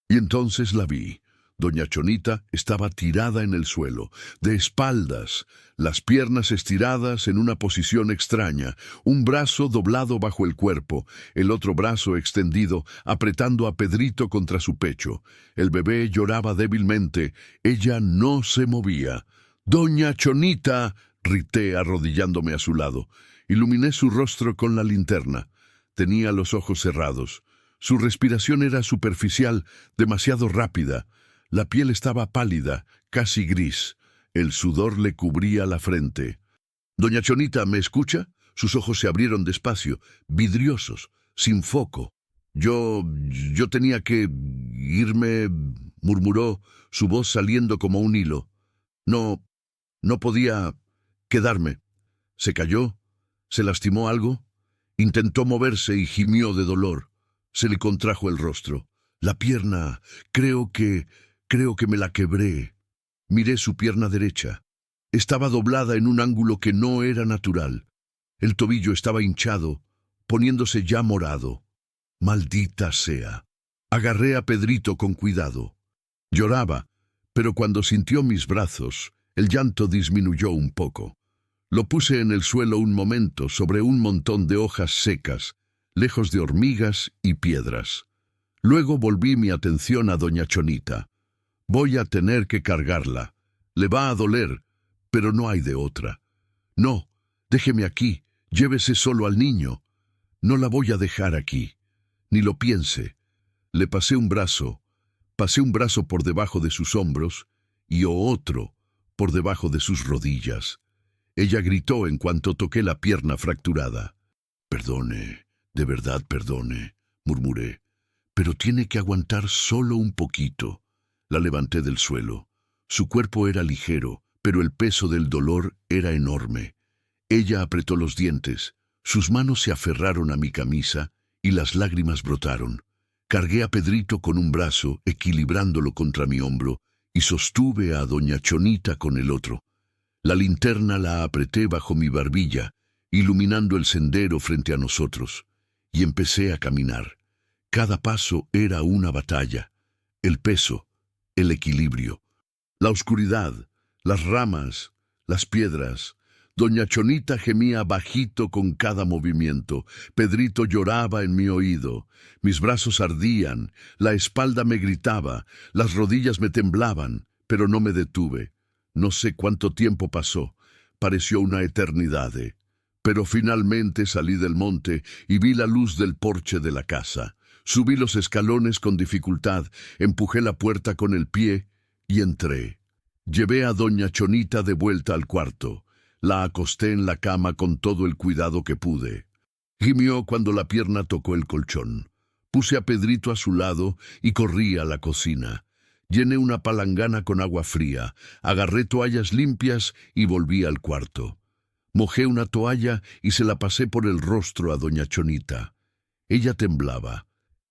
Y entonces la vi. Doña Chonita estaba tirada en el suelo, de espaldas, las piernas estiradas en una posición extraña, un brazo doblado bajo el cuerpo, el otro brazo extendido, apretando a Pedrito contra su pecho. El bebé lloraba débilmente, ella no se movía. «¡Doña Chonita!», grité arrodillándome a su lado. Iluminé su rostro con la linterna. Tenía los ojos cerrados. Su respiración era superficial, demasiado rápida. La piel estaba pálida, casi gris. El sudor le cubría la frente. «Doña Chonita, ¿me escucha?». Sus ojos se abrieron despacio, vidriosos, sin foco. Yo tenía que irme», murmuró, su voz saliendo como un hilo. No podía quedarme». Se cayó, se lastimó algo, intentó moverse y gimió de dolor. Se le contrajo el rostro. «La pierna, creo que me la quebré». Miré su pierna derecha. Estaba doblada en un ángulo que no era natural. El tobillo estaba hinchado, poniéndose ya morado. «Maldita sea». Agarré a Pedrito con cuidado. Lloraba, pero cuando sintió mis brazos, el llanto disminuyó un poco. Lo puse en el suelo un momento sobre un montón de hojas secas, lejos de hormigas y piedras. Luego volví mi atención a doña Chonita. «Voy a tener que cargarla. Le va a doler, pero no hay de otra». «No, déjeme aquí, llévese solo al niño». «No la voy a dejar aquí. Ni lo piense». Le pasé un brazo por debajo de sus hombros y otro por debajo de sus rodillas. Ella gritó en cuanto toqué la pierna fracturada. «Perdone, de verdad perdone», murmuré. «Pero tiene que aguantar solo un poquito». La levanté del suelo. Su cuerpo era ligero, pero el peso del dolor era enorme. Ella apretó los dientes. Sus manos se aferraron a mi camisa y las lágrimas brotaron. Cargué a Pedrito con un brazo, equilibrándolo contra mi hombro, y sostuve a doña Chonita con el otro. La linterna la apreté bajo mi barbilla, iluminando el sendero frente a nosotros, y empecé a caminar. Cada paso era una batalla. El peso, el equilibrio, la oscuridad, las ramas, las piedras. Doña Chonita gemía bajito con cada movimiento. Pedrito lloraba en mi oído. Mis brazos ardían, la espalda me gritaba, las rodillas me temblaban, pero no me detuve. No sé cuánto tiempo pasó. Pareció una eternidad. Pero finalmente salí del monte y vi la luz del porche de la casa. Subí los escalones con dificultad, empujé la puerta con el pie y entré. Llevé a doña Chonita de vuelta al cuarto. La acosté en la cama con todo el cuidado que pude. Gimió cuando la pierna tocó el colchón. Puse a Pedrito a su lado y corrí a la cocina. Llené una palangana con agua fría, agarré toallas limpias y volví al cuarto. Mojé una toalla y se la pasé por el rostro a doña Chonita. Ella temblaba.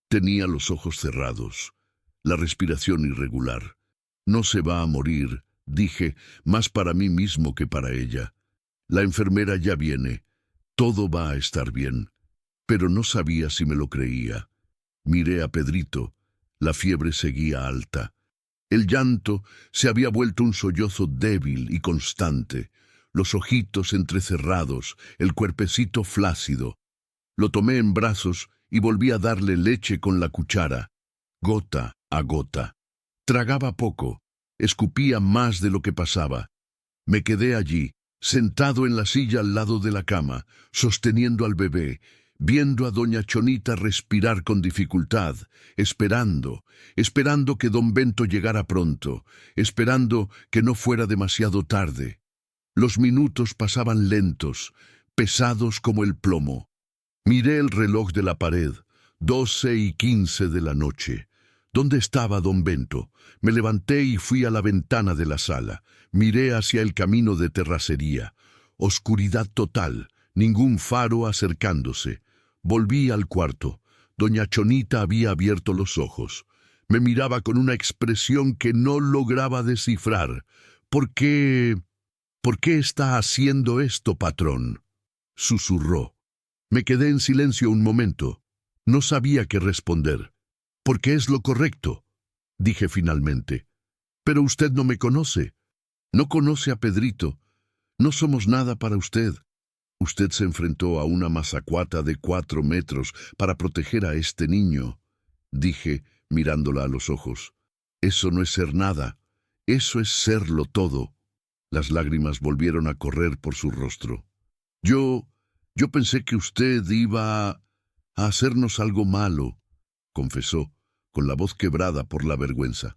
Tenía los ojos cerrados, la respiración irregular. No se va a morir, dije, más para mí mismo que para ella. La enfermera ya viene. Todo va a estar bien. Pero no sabía si me lo creía. Miré a Pedrito. La fiebre seguía alta. El llanto se había vuelto un sollozo débil y constante. Los ojitos entrecerrados, el cuerpecito flácido. Lo tomé en brazos y volví a darle leche con la cuchara, gota a gota. Tragaba poco, escupía más de lo que pasaba. Me quedé allí, sentado en la silla al lado de la cama, sosteniendo al bebé, viendo a doña Chonita respirar con dificultad, esperando que don Bento llegara pronto, esperando que no fuera demasiado tarde. Los minutos pasaban lentos, pesados como el plomo. Miré el reloj de la pared, 12:15 de la noche. ¿Dónde estaba don Bento? Me levanté y fui a la ventana de la sala. Miré hacia el camino de terracería. Oscuridad total, ningún faro acercándose. Volví al cuarto. Doña Chonita había abierto los ojos. Me miraba con una expresión que no lograba descifrar. ¿Por qué está haciendo esto, patrón?, susurró. Me quedé en silencio un momento. No sabía qué responder. Porque es lo correcto, dije finalmente. Pero usted no me conoce. No conoce a Pedrito. No somos nada para usted. Usted se enfrentó a una mazacuata de 4 metros para proteger a este niño, dije, mirándola a los ojos. Eso no es ser nada. Eso es serlo todo. Las lágrimas volvieron a correr por su rostro. Yo pensé que usted iba a hacernos algo malo, confesó, con la voz quebrada por la vergüenza.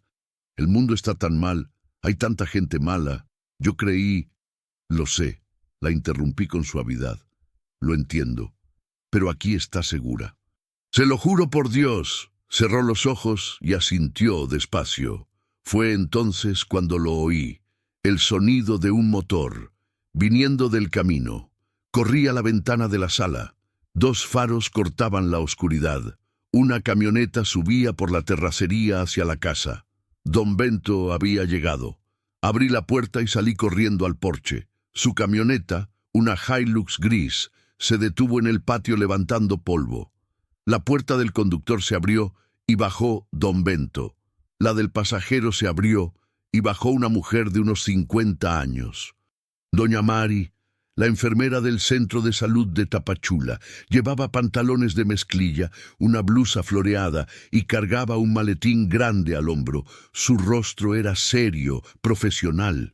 El mundo está tan mal, hay tanta gente mala. Yo creí... Lo sé, la interrumpí con suavidad. Lo entiendo, pero aquí está segura. Se lo juro por Dios. Cerró los ojos y asintió despacio. Fue entonces cuando lo oí, el sonido de un motor, viniendo del camino. Corrí a la ventana de la sala. 2 faros cortaban la oscuridad. Una camioneta subía por la terracería hacia la casa. Don Bento había llegado. Abrí la puerta y salí corriendo al porche. Su camioneta, una Hilux gris, se detuvo en el patio levantando polvo. La puerta del conductor se abrió y bajó don Bento. La del pasajero se abrió y bajó una mujer de unos 50 años. Doña Mari, la enfermera del centro de salud de Tapachula, llevaba pantalones de mezclilla, una blusa floreada y cargaba un maletín grande al hombro. Su rostro era serio, profesional.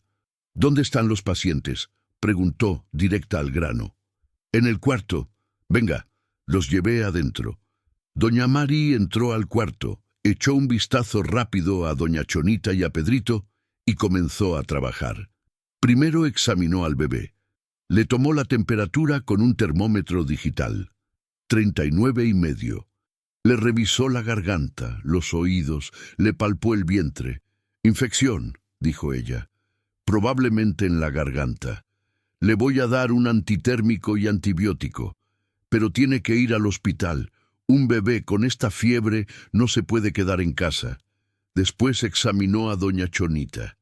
¿Dónde están los pacientes?, preguntó, directa al grano. En el cuarto. Venga, los llevé adentro. Doña Mari entró al cuarto, echó un vistazo rápido a doña Chonita y a Pedrito y comenzó a trabajar. Primero examinó al bebé. Le tomó la temperatura con un termómetro digital. 39,5. Le revisó la garganta, los oídos, le palpó el vientre. Infección, dijo ella. Probablemente en la garganta. Le voy a dar un antitérmico y antibiótico. pero tiene que ir al hospital. Un bebé con esta fiebre no se puede quedar en casa. Después examinó a doña Chonita.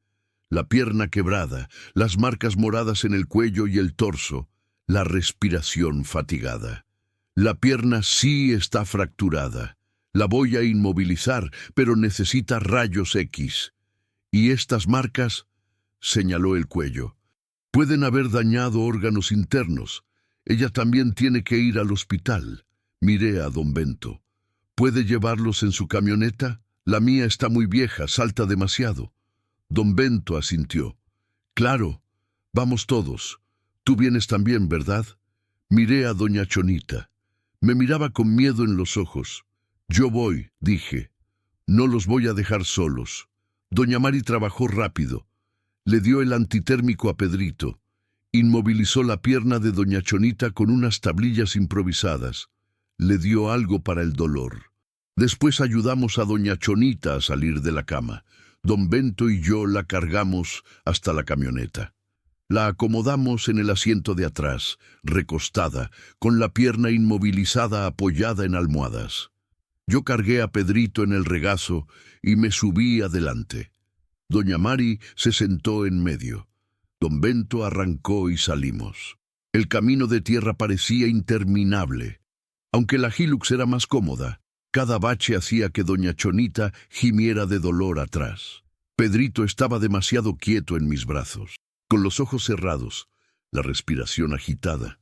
La pierna quebrada, las marcas moradas en el cuello y el torso, la respiración fatigada. La pierna sí está fracturada. La voy a inmovilizar, pero necesita rayos X. ¿Y estas marcas? Señaló el cuello. Pueden haber dañado órganos internos. Ella también tiene que ir al hospital. Miré a don Bento. ¿Puede llevarlos en su camioneta? La mía está muy vieja, salta demasiado. Don Bento asintió. Claro, vamos todos. Tú vienes también, ¿verdad? Miré a doña Chonita. Me miraba con miedo en los ojos. Yo voy, dije. No los voy a dejar solos. Doña Mari trabajó rápido. Le dio el antitérmico a Pedrito. Inmovilizó la pierna de doña Chonita con unas tablillas improvisadas. Le dio algo para el dolor. Después ayudamos a doña Chonita a salir de la cama. Don Bento y yo la cargamos hasta la camioneta. La acomodamos en el asiento de atrás, recostada, con la pierna inmovilizada apoyada en almohadas. Yo cargué a Pedrito en el regazo y me subí adelante. Doña Mari se sentó en medio. Don Bento arrancó y salimos. El camino de tierra parecía interminable. Aunque la Hilux era más cómoda, cada bache hacía que doña Chonita gimiera de dolor atrás. Pedrito estaba demasiado quieto en mis brazos, con los ojos cerrados, la respiración agitada.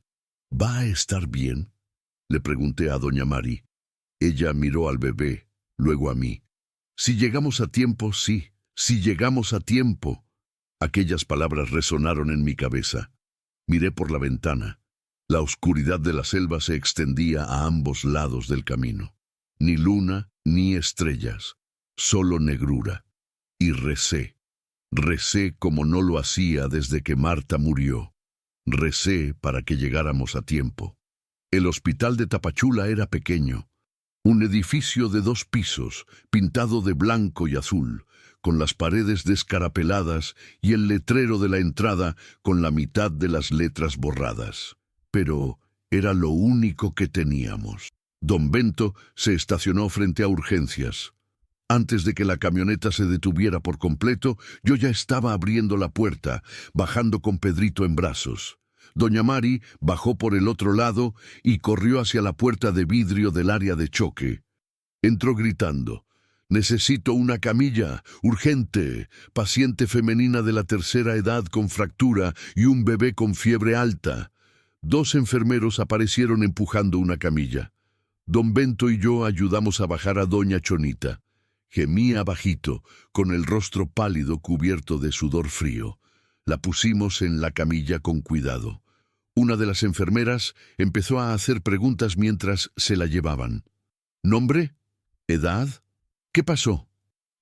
¿Va a estar bien?, le pregunté a doña Mari. Ella miró al bebé, luego a mí. Si llegamos a tiempo, sí. Si llegamos a tiempo. Aquellas palabras resonaron en mi cabeza. Miré por la ventana. La oscuridad de la selva se extendía a ambos lados del camino. Ni luna, ni estrellas, solo negrura. Y recé. Recé como no lo hacía desde que Marta murió. Recé para que llegáramos a tiempo. El hospital de Tapachula era pequeño. Un edificio de 2 pisos, pintado de blanco y azul, con las paredes descarapeladas y el letrero de la entrada con la mitad de las letras borradas. Pero era lo único que teníamos. Don Bento se estacionó frente a urgencias. Antes de que la camioneta se detuviera por completo, yo ya estaba abriendo la puerta, bajando con Pedrito en brazos. Doña Mari bajó por el otro lado y corrió hacia la puerta de vidrio del área de choque. Entró gritando: «Necesito una camilla, urgente, paciente femenina de la tercera edad con fractura y un bebé con fiebre alta». 2 enfermeros aparecieron empujando una camilla. Don Bento y yo ayudamos a bajar a doña Chonita. Gemía bajito, con el rostro pálido cubierto de sudor frío. La pusimos en la camilla con cuidado. Una de las enfermeras empezó a hacer preguntas mientras se la llevaban. ¿Nombre? ¿Edad? ¿Qué pasó?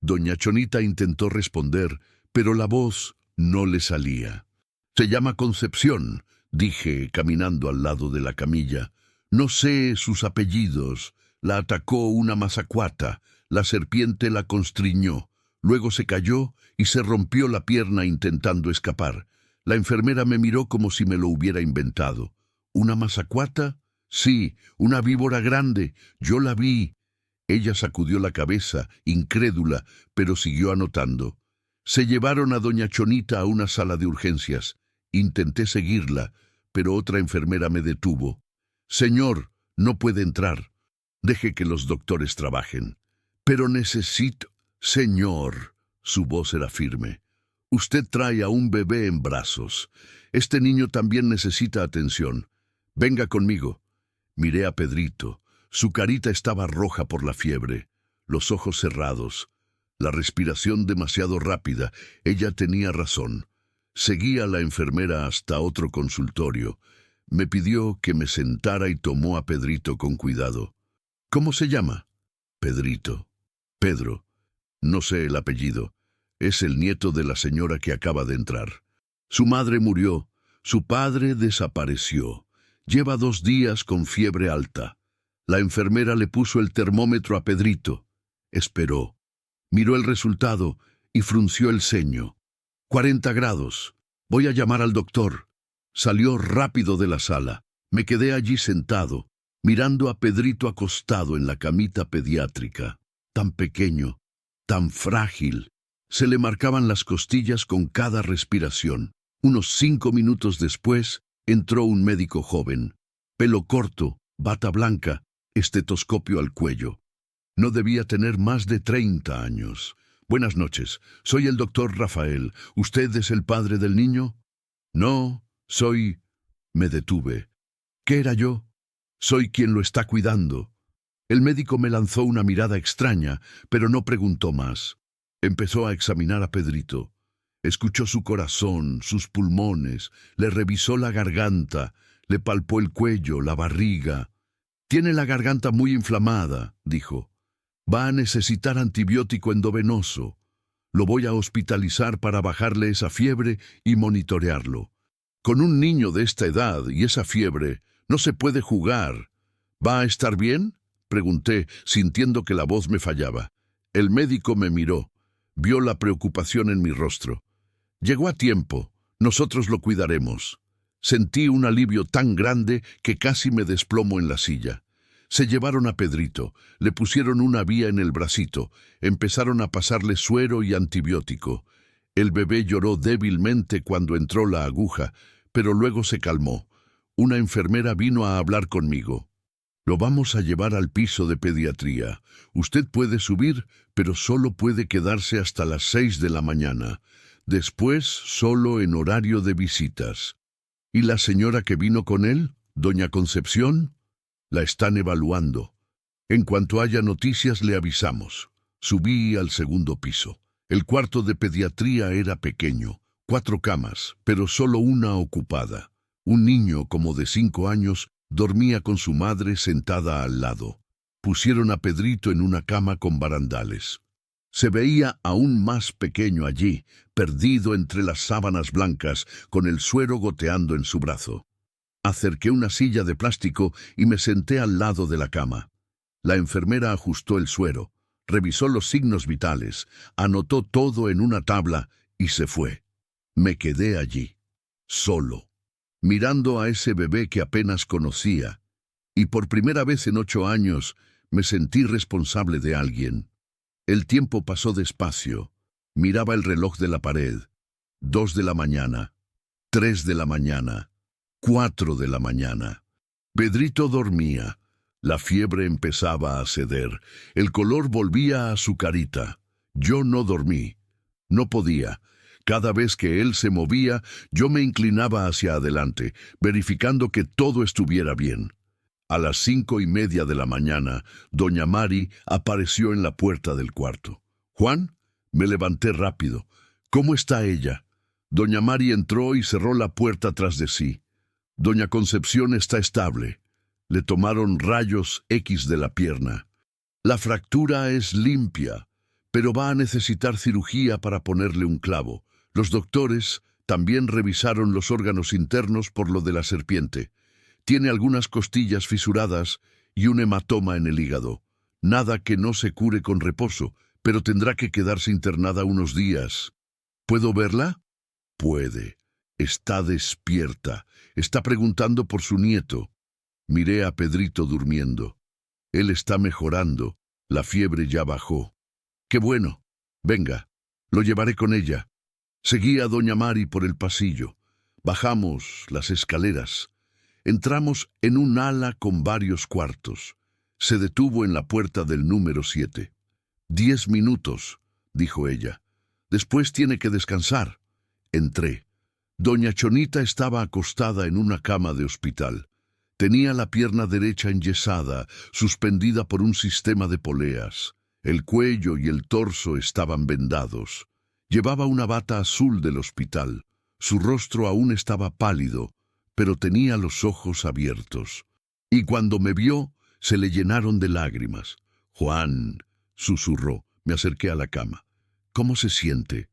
Doña Chonita intentó responder, pero la voz no le salía. Se llama Concepción, dije, caminando al lado de la camilla. No sé sus apellidos. La atacó una mazacuata. La serpiente la constriñó. Luego se cayó y se rompió la pierna intentando escapar. La enfermera me miró como si me lo hubiera inventado. ¿Una mazacuata? Sí, una víbora grande. Yo la vi. Ella sacudió la cabeza, incrédula, pero siguió anotando. Se llevaron a doña Chonita a una sala de urgencias. Intenté seguirla, pero otra enfermera me detuvo. «Señor, no puede entrar. Deje que los doctores trabajen». «Pero necesito...» «Señor», su voz era firme, «usted trae a un bebé en brazos. Este niño también necesita atención. Venga conmigo». Miré a Pedrito. Su carita estaba roja por la fiebre, los ojos cerrados, la respiración demasiado rápida. Ella tenía razón. Seguí a la enfermera hasta otro consultorio. Me pidió que me sentara y tomó a Pedrito con cuidado. «¿Cómo se llama?» «Pedrito». «Pedro». No sé el apellido. Es el nieto de la señora que acaba de entrar. Su madre murió. Su padre desapareció. Lleva 2 días con fiebre alta. La enfermera le puso el termómetro a Pedrito. Esperó. Miró el resultado y frunció el ceño. 40 grados. Voy a llamar al doctor. Salió rápido de la sala. Me quedé allí sentado. mirando a Pedrito acostado en la camita pediátrica, tan pequeño, tan frágil. Se le marcaban las costillas con cada respiración. Unos 5 minutos después, entró un médico joven. Pelo corto, bata blanca, estetoscopio al cuello. No debía tener más de 30 años. Buenas noches, soy el doctor Rafael. ¿Usted es el padre del niño? No, soy... Me detuve. ¿Qué era yo? Soy quien lo está cuidando. El médico me lanzó una mirada extraña, pero no preguntó más. Empezó a examinar a Pedrito. Escuchó su corazón, sus pulmones, le revisó la garganta, le palpó el cuello, la barriga. Tiene la garganta muy inflamada, dijo. Va a necesitar antibiótico endovenoso. Lo voy a hospitalizar para bajarle esa fiebre y monitorearlo. Con un niño de esta edad y esa fiebre, no se puede jugar. ¿Va a estar bien?, pregunté, sintiendo que la voz me fallaba. El médico me miró. Vio la preocupación en mi rostro. Llegó a tiempo. Nosotros lo cuidaremos. Sentí un alivio tan grande que casi me desplomo en la silla. Se llevaron a Pedrito, le pusieron una vía en el bracito, empezaron a pasarle suero y antibiótico. El bebé lloró débilmente cuando entró la aguja, pero luego se calmó. Una enfermera vino a hablar conmigo. Lo vamos a llevar al piso de pediatría. Usted puede subir, pero solo puede quedarse hasta las 6 de la mañana. Después, solo en horario de visitas. ¿Y la señora que vino con él, doña Concepción? La están evaluando. En cuanto haya noticias le avisamos. Subí al segundo piso. El cuarto de pediatría era pequeño, 4 camas, pero solo una ocupada. Un niño como de 5 años dormía con su madre sentada al lado. Pusieron a Pedrito en una cama con barandales. Se veía aún más pequeño allí, perdido entre las sábanas blancas, con el suero goteando en su brazo. Acerqué una silla de plástico y me senté al lado de la cama. La enfermera ajustó el suero, revisó los signos vitales, anotó todo en una tabla y se fue. Me quedé allí, solo, mirando a ese bebé que apenas conocía, y por primera vez en 8 años me sentí responsable de alguien. El tiempo pasó despacio. Miraba el reloj de la pared. 2 de la mañana, 3 de la mañana, 4 de la mañana. Pedrito dormía. La fiebre empezaba a ceder. El color volvía a su carita. Yo no dormí. No podía. Cada vez que él se movía, yo me inclinaba hacia adelante, verificando que todo estuviera bien. A las 5:30 de la mañana, doña Mari apareció en la puerta del cuarto. «¿Juan?» Me levanté rápido. «¿Cómo está ella?» Doña Mari entró y cerró la puerta tras de sí. «Doña Concepción está estable». Le tomaron rayos X de la pierna. «La fractura es limpia, pero va a necesitar cirugía para ponerle un clavo». Los doctores también revisaron los órganos internos por lo de la serpiente. Tiene algunas costillas fisuradas y un hematoma en el hígado. Nada que no se cure con reposo, pero tendrá que quedarse internada unos días. ¿Puedo verla? Puede. Está despierta. Está preguntando por su nieto. Miré a Pedrito durmiendo. Él está mejorando. La fiebre ya bajó. ¡Qué bueno! Venga, lo llevaré con ella. Seguí a doña Mari por el pasillo. Bajamos las escaleras. Entramos en un ala con varios cuartos. Se detuvo en la puerta del número 7. 10 minutos, dijo ella. Después tiene que descansar. Entré. Doña Chonita estaba acostada en una cama de hospital. Tenía la pierna derecha enyesada, suspendida por un sistema de poleas. El cuello y el torso estaban vendados. Llevaba una bata azul del hospital. Su rostro aún estaba pálido, pero tenía los ojos abiertos. Y cuando me vio, se le llenaron de lágrimas. «Juan», susurró. Me acerqué a la cama. «¿Cómo se siente?»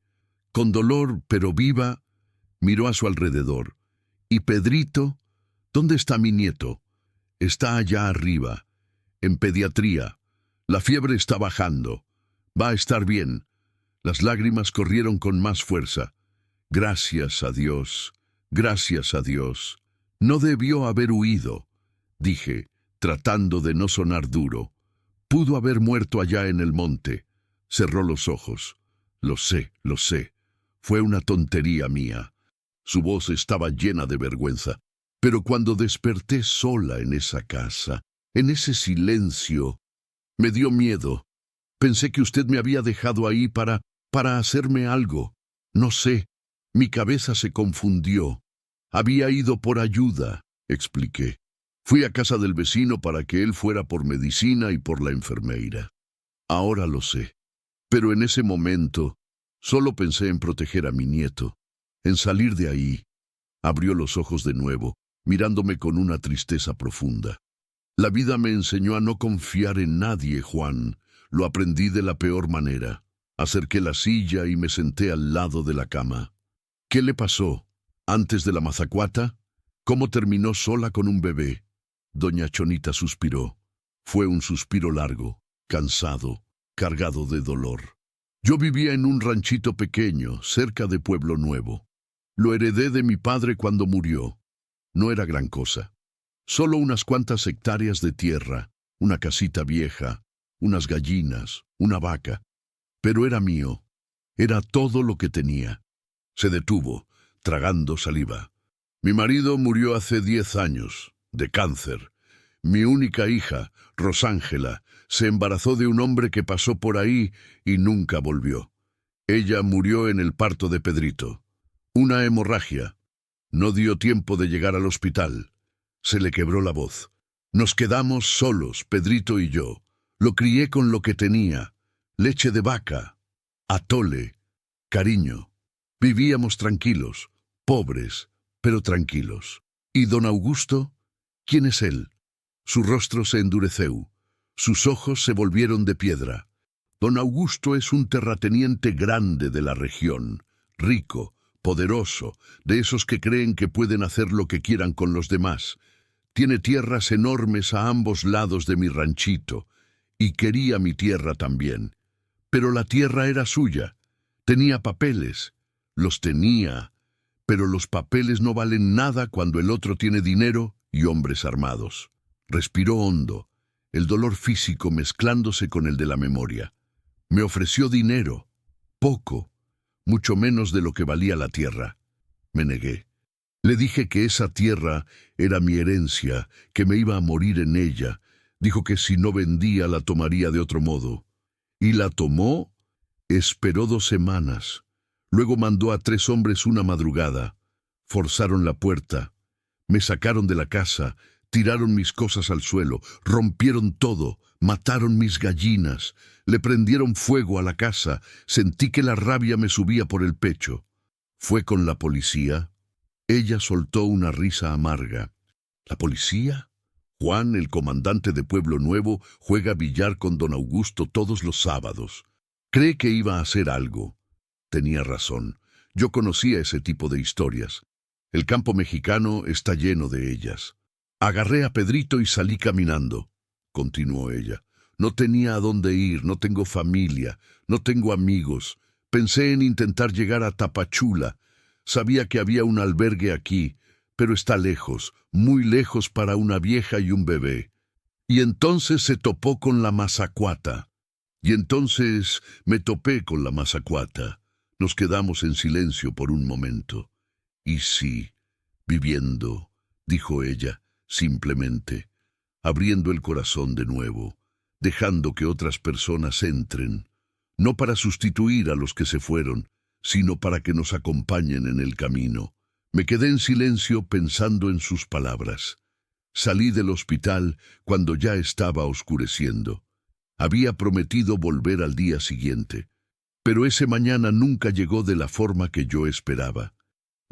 «Con dolor, pero viva». Miró a su alrededor. «¿Y Pedrito? ¿Dónde está mi nieto?» «Está allá arriba, en pediatría. La fiebre está bajando. Va a estar bien». Las lágrimas corrieron con más fuerza. «Gracias a Dios, gracias a Dios. No debió haber huido», dije, tratando de no sonar duro. Pudo haber muerto allá en el monte. Cerró los ojos. Lo sé, lo sé. Fue una tontería mía. Su voz estaba llena de vergüenza. Pero cuando desperté sola en esa casa, en ese silencio, me dio miedo. Pensé que usted me había dejado ahí para hacerme algo. No sé. Mi cabeza se confundió. Había ido por ayuda, expliqué. Fui a casa del vecino para que él fuera por medicina y por la enfermeira. Ahora lo sé. Pero en ese momento, solo pensé en proteger a mi nieto, en salir de ahí. Abrió los ojos de nuevo, mirándome con una tristeza profunda. La vida me enseñó a no confiar en nadie, Juan. Lo aprendí de la peor manera. Acerqué la silla y me senté al lado de la cama. ¿Qué le pasó? ¿Antes de la mazacuata? ¿Cómo terminó sola con un bebé? Doña Chonita suspiró. Fue un suspiro largo, cansado, cargado de dolor. Yo vivía en un ranchito pequeño, cerca de Pueblo Nuevo. Lo heredé de mi padre cuando murió. No era gran cosa. Solo unas cuantas hectáreas de tierra, una casita vieja, unas gallinas, una vaca. Pero era mío. Era todo lo que tenía. Se detuvo, tragando saliva. Mi marido murió hace 10 años, de cáncer. Mi única hija, Rosángela, se embarazó de un hombre que pasó por ahí y nunca volvió. Ella murió en el parto de Pedrito. Una hemorragia. No dio tiempo de llegar al hospital. Se le quebró la voz. Nos quedamos solos, Pedrito y yo. Lo crié con lo que tenía. Leche de vaca, atole, cariño. Vivíamos tranquilos, pobres, pero tranquilos. ¿Y don Augusto? ¿Quién es él? Su rostro se endureció. Sus ojos se volvieron de piedra. Don Augusto es un terrateniente grande de la región, rico, poderoso, de esos que creen que pueden hacer lo que quieran con los demás. Tiene tierras enormes a ambos lados de mi ranchito, y quería mi tierra también. Pero la tierra era suya. Tenía papeles. Los tenía, pero los papeles no valen nada cuando el otro tiene dinero y hombres armados. Respiró hondo, el dolor físico mezclándose con el de la memoria. Me ofreció dinero, poco, mucho menos de lo que valía la tierra. Me negué. Le dije que esa tierra era mi herencia, que me iba a morir en ella. Dijo que si no vendía la tomaría de otro modo. ¿Y la tomó? Esperó 2 semanas. Luego mandó a 3 hombres una madrugada. Forzaron la puerta. Me sacaron de la casa, tiraron mis cosas al suelo, rompieron todo, mataron mis gallinas, le prendieron fuego a la casa. Sentí que la rabia me subía por el pecho. ¿Fue con la policía? Ella soltó una risa amarga. ¿La policía? Juan, el comandante de Pueblo Nuevo, juega billar con don Augusto todos los sábados. Cree que iba a hacer algo. Tenía razón. Yo conocía ese tipo de historias. El campo mexicano está lleno de ellas. Agarré a Pedrito y salí caminando, continuó ella. No tenía a dónde ir, no tengo familia, no tengo amigos. Pensé en intentar llegar a Tapachula. Sabía que había un albergue aquí, pero está lejos, muy lejos para una vieja y un bebé. Y entonces se topó con la mazacuata. Y entonces me topé con la mazacuata. Nos quedamos en silencio por un momento. Y sí, viviendo, dijo ella, simplemente, abriendo el corazón de nuevo, dejando que otras personas entren, no para sustituir a los que se fueron, sino para que nos acompañen en el camino. Me quedé en silencio pensando en sus palabras. Salí del hospital cuando ya estaba oscureciendo. Había prometido volver al día siguiente, pero ese mañana nunca llegó de la forma que yo esperaba.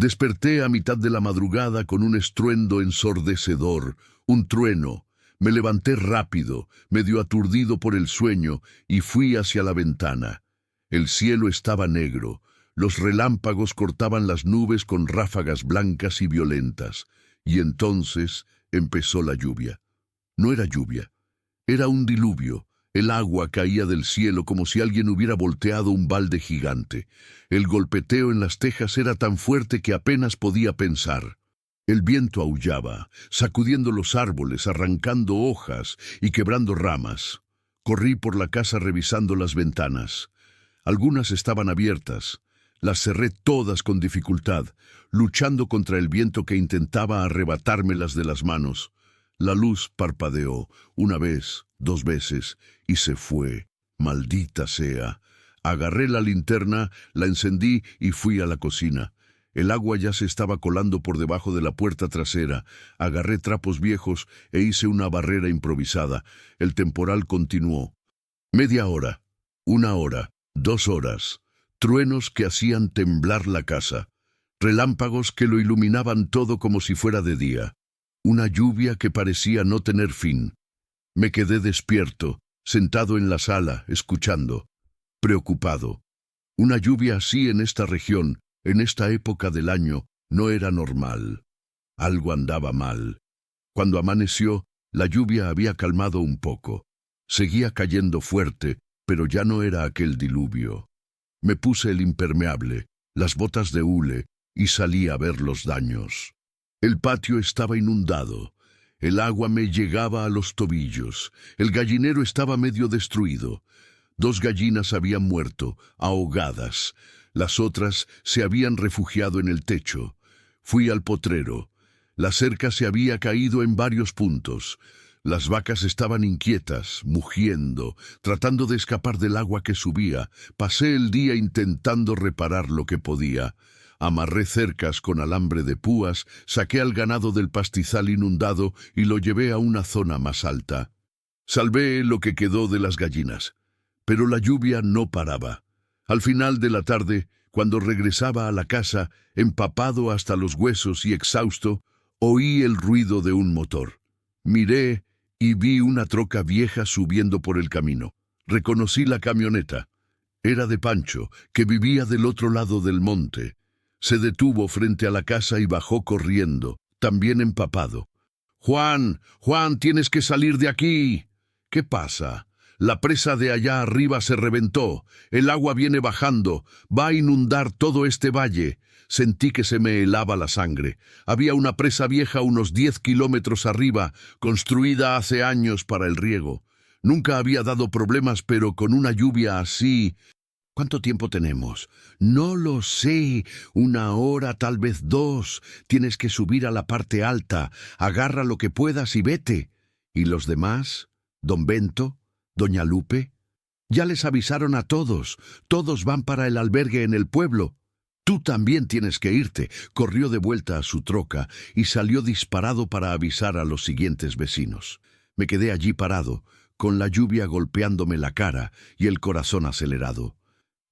Desperté a mitad de la madrugada con un estruendo ensordecedor, un trueno. Me levanté rápido, medio aturdido por el sueño, y fui hacia la ventana. El cielo estaba negro. Los relámpagos cortaban las nubes con ráfagas blancas y violentas. Y entonces empezó la lluvia. No era lluvia, era un diluvio. El agua caía del cielo como si alguien hubiera volteado un balde gigante. El golpeteo en las tejas era tan fuerte que apenas podía pensar. El viento aullaba, sacudiendo los árboles, arrancando hojas y quebrando ramas. Corrí por la casa revisando las ventanas. Algunas estaban abiertas. Las cerré todas con dificultad, luchando contra el viento que intentaba arrebatármelas de las manos. La luz parpadeó, una vez, 2 veces, y se fue. Maldita sea. Agarré la linterna, la encendí y fui a la cocina. El agua ya se estaba colando por debajo de la puerta trasera. Agarré trapos viejos e hice una barrera improvisada. El temporal continuó. Media hora, 1 hora, 2 horas. Truenos que hacían temblar la casa. Relámpagos que lo iluminaban todo como si fuera de día. Una lluvia que parecía no tener fin. Me quedé despierto, sentado en la sala, escuchando, preocupado. Una lluvia así en esta región, en esta época del año, no era normal. Algo andaba mal. Cuando amaneció, la lluvia había calmado un poco. Seguía cayendo fuerte, pero ya no era aquel diluvio. Me puse el impermeable, las botas de hule, y salí a ver los daños. El patio estaba inundado. El agua me llegaba a los tobillos. El gallinero estaba medio destruido. 2 gallinas habían muerto, ahogadas. Las otras se habían refugiado en el techo. Fui al potrero. La cerca se había caído en varios puntos. Las vacas estaban inquietas, mugiendo, tratando de escapar del agua que subía. Pasé el día intentando reparar lo que podía. Amarré cercas con alambre de púas, saqué al ganado del pastizal inundado y lo llevé a una zona más alta. Salvé lo que quedó de las gallinas, pero la lluvia no paraba. Al final de la tarde, cuando regresaba a la casa, empapado hasta los huesos y exhausto, oí el ruido de un motor. Miré y vi una troca vieja subiendo por el camino. Reconocí la camioneta. Era de Pancho, que vivía del otro lado del monte. Se detuvo frente a la casa y bajó corriendo, también empapado. «Juan, Juan, tienes que salir de aquí». «¿Qué pasa?» «La presa de allá arriba se reventó. El agua viene bajando. Va a inundar todo este valle». Sentí que se me helaba la sangre. Había una presa vieja unos 10 kilómetros arriba, construida hace años para el riego. Nunca había dado problemas, pero con una lluvia así... «¿Cuánto tiempo tenemos?» «No lo sé. 1 hora, tal vez 2. Tienes que subir a la parte alta. Agarra lo que puedas y vete». «¿Y los demás? ¿Don Bento? ¿Doña Lupe?» «Ya les avisaron a todos. Todos van para el albergue en el pueblo». «Tú también tienes que irte». Corrió de vuelta a su troca y salió disparado para avisar a los siguientes vecinos. Me quedé allí parado, con la lluvia golpeándome la cara y el corazón acelerado.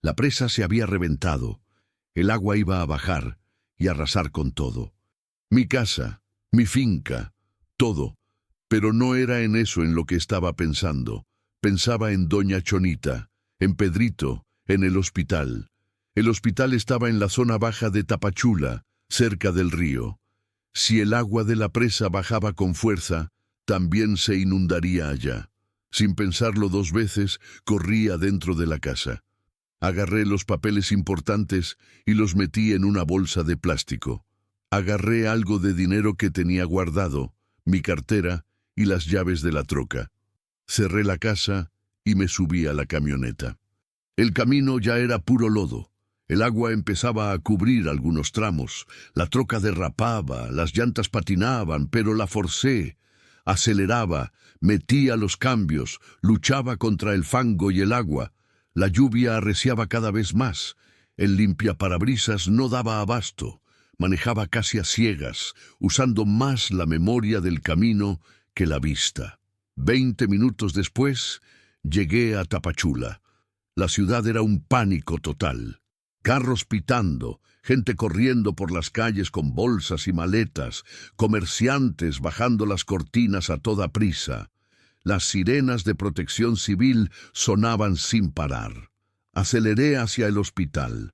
La presa se había reventado. El agua iba a bajar y arrasar con todo. Mi casa, mi finca, todo. Pero no era en eso en lo que estaba pensando. Pensaba en doña Chonita, en Pedrito, en el hospital. El hospital estaba en la zona baja de Tapachula, cerca del río. Si el agua de la presa bajaba con fuerza, también se inundaría allá. Sin pensarlo 2 veces, corrí adentro de la casa. Agarré los papeles importantes y los metí en una bolsa de plástico. Agarré algo de dinero que tenía guardado, mi cartera y las llaves de la troca. Cerré la casa y me subí a la camioneta. El camino ya era puro lodo. El agua empezaba a cubrir algunos tramos. La troca derrapaba, las llantas patinaban, pero la forcé. Aceleraba, metía los cambios, luchaba contra el fango y el agua. La lluvia arreciaba cada vez más. El limpiaparabrisas no daba abasto. Manejaba casi a ciegas, usando más la memoria del camino que la vista. 20 minutos después, llegué a Tapachula. La ciudad era un pánico total. Carros pitando, gente corriendo por las calles con bolsas y maletas, comerciantes bajando las cortinas a toda prisa. Las sirenas de protección civil sonaban sin parar. Aceleré hacia el hospital.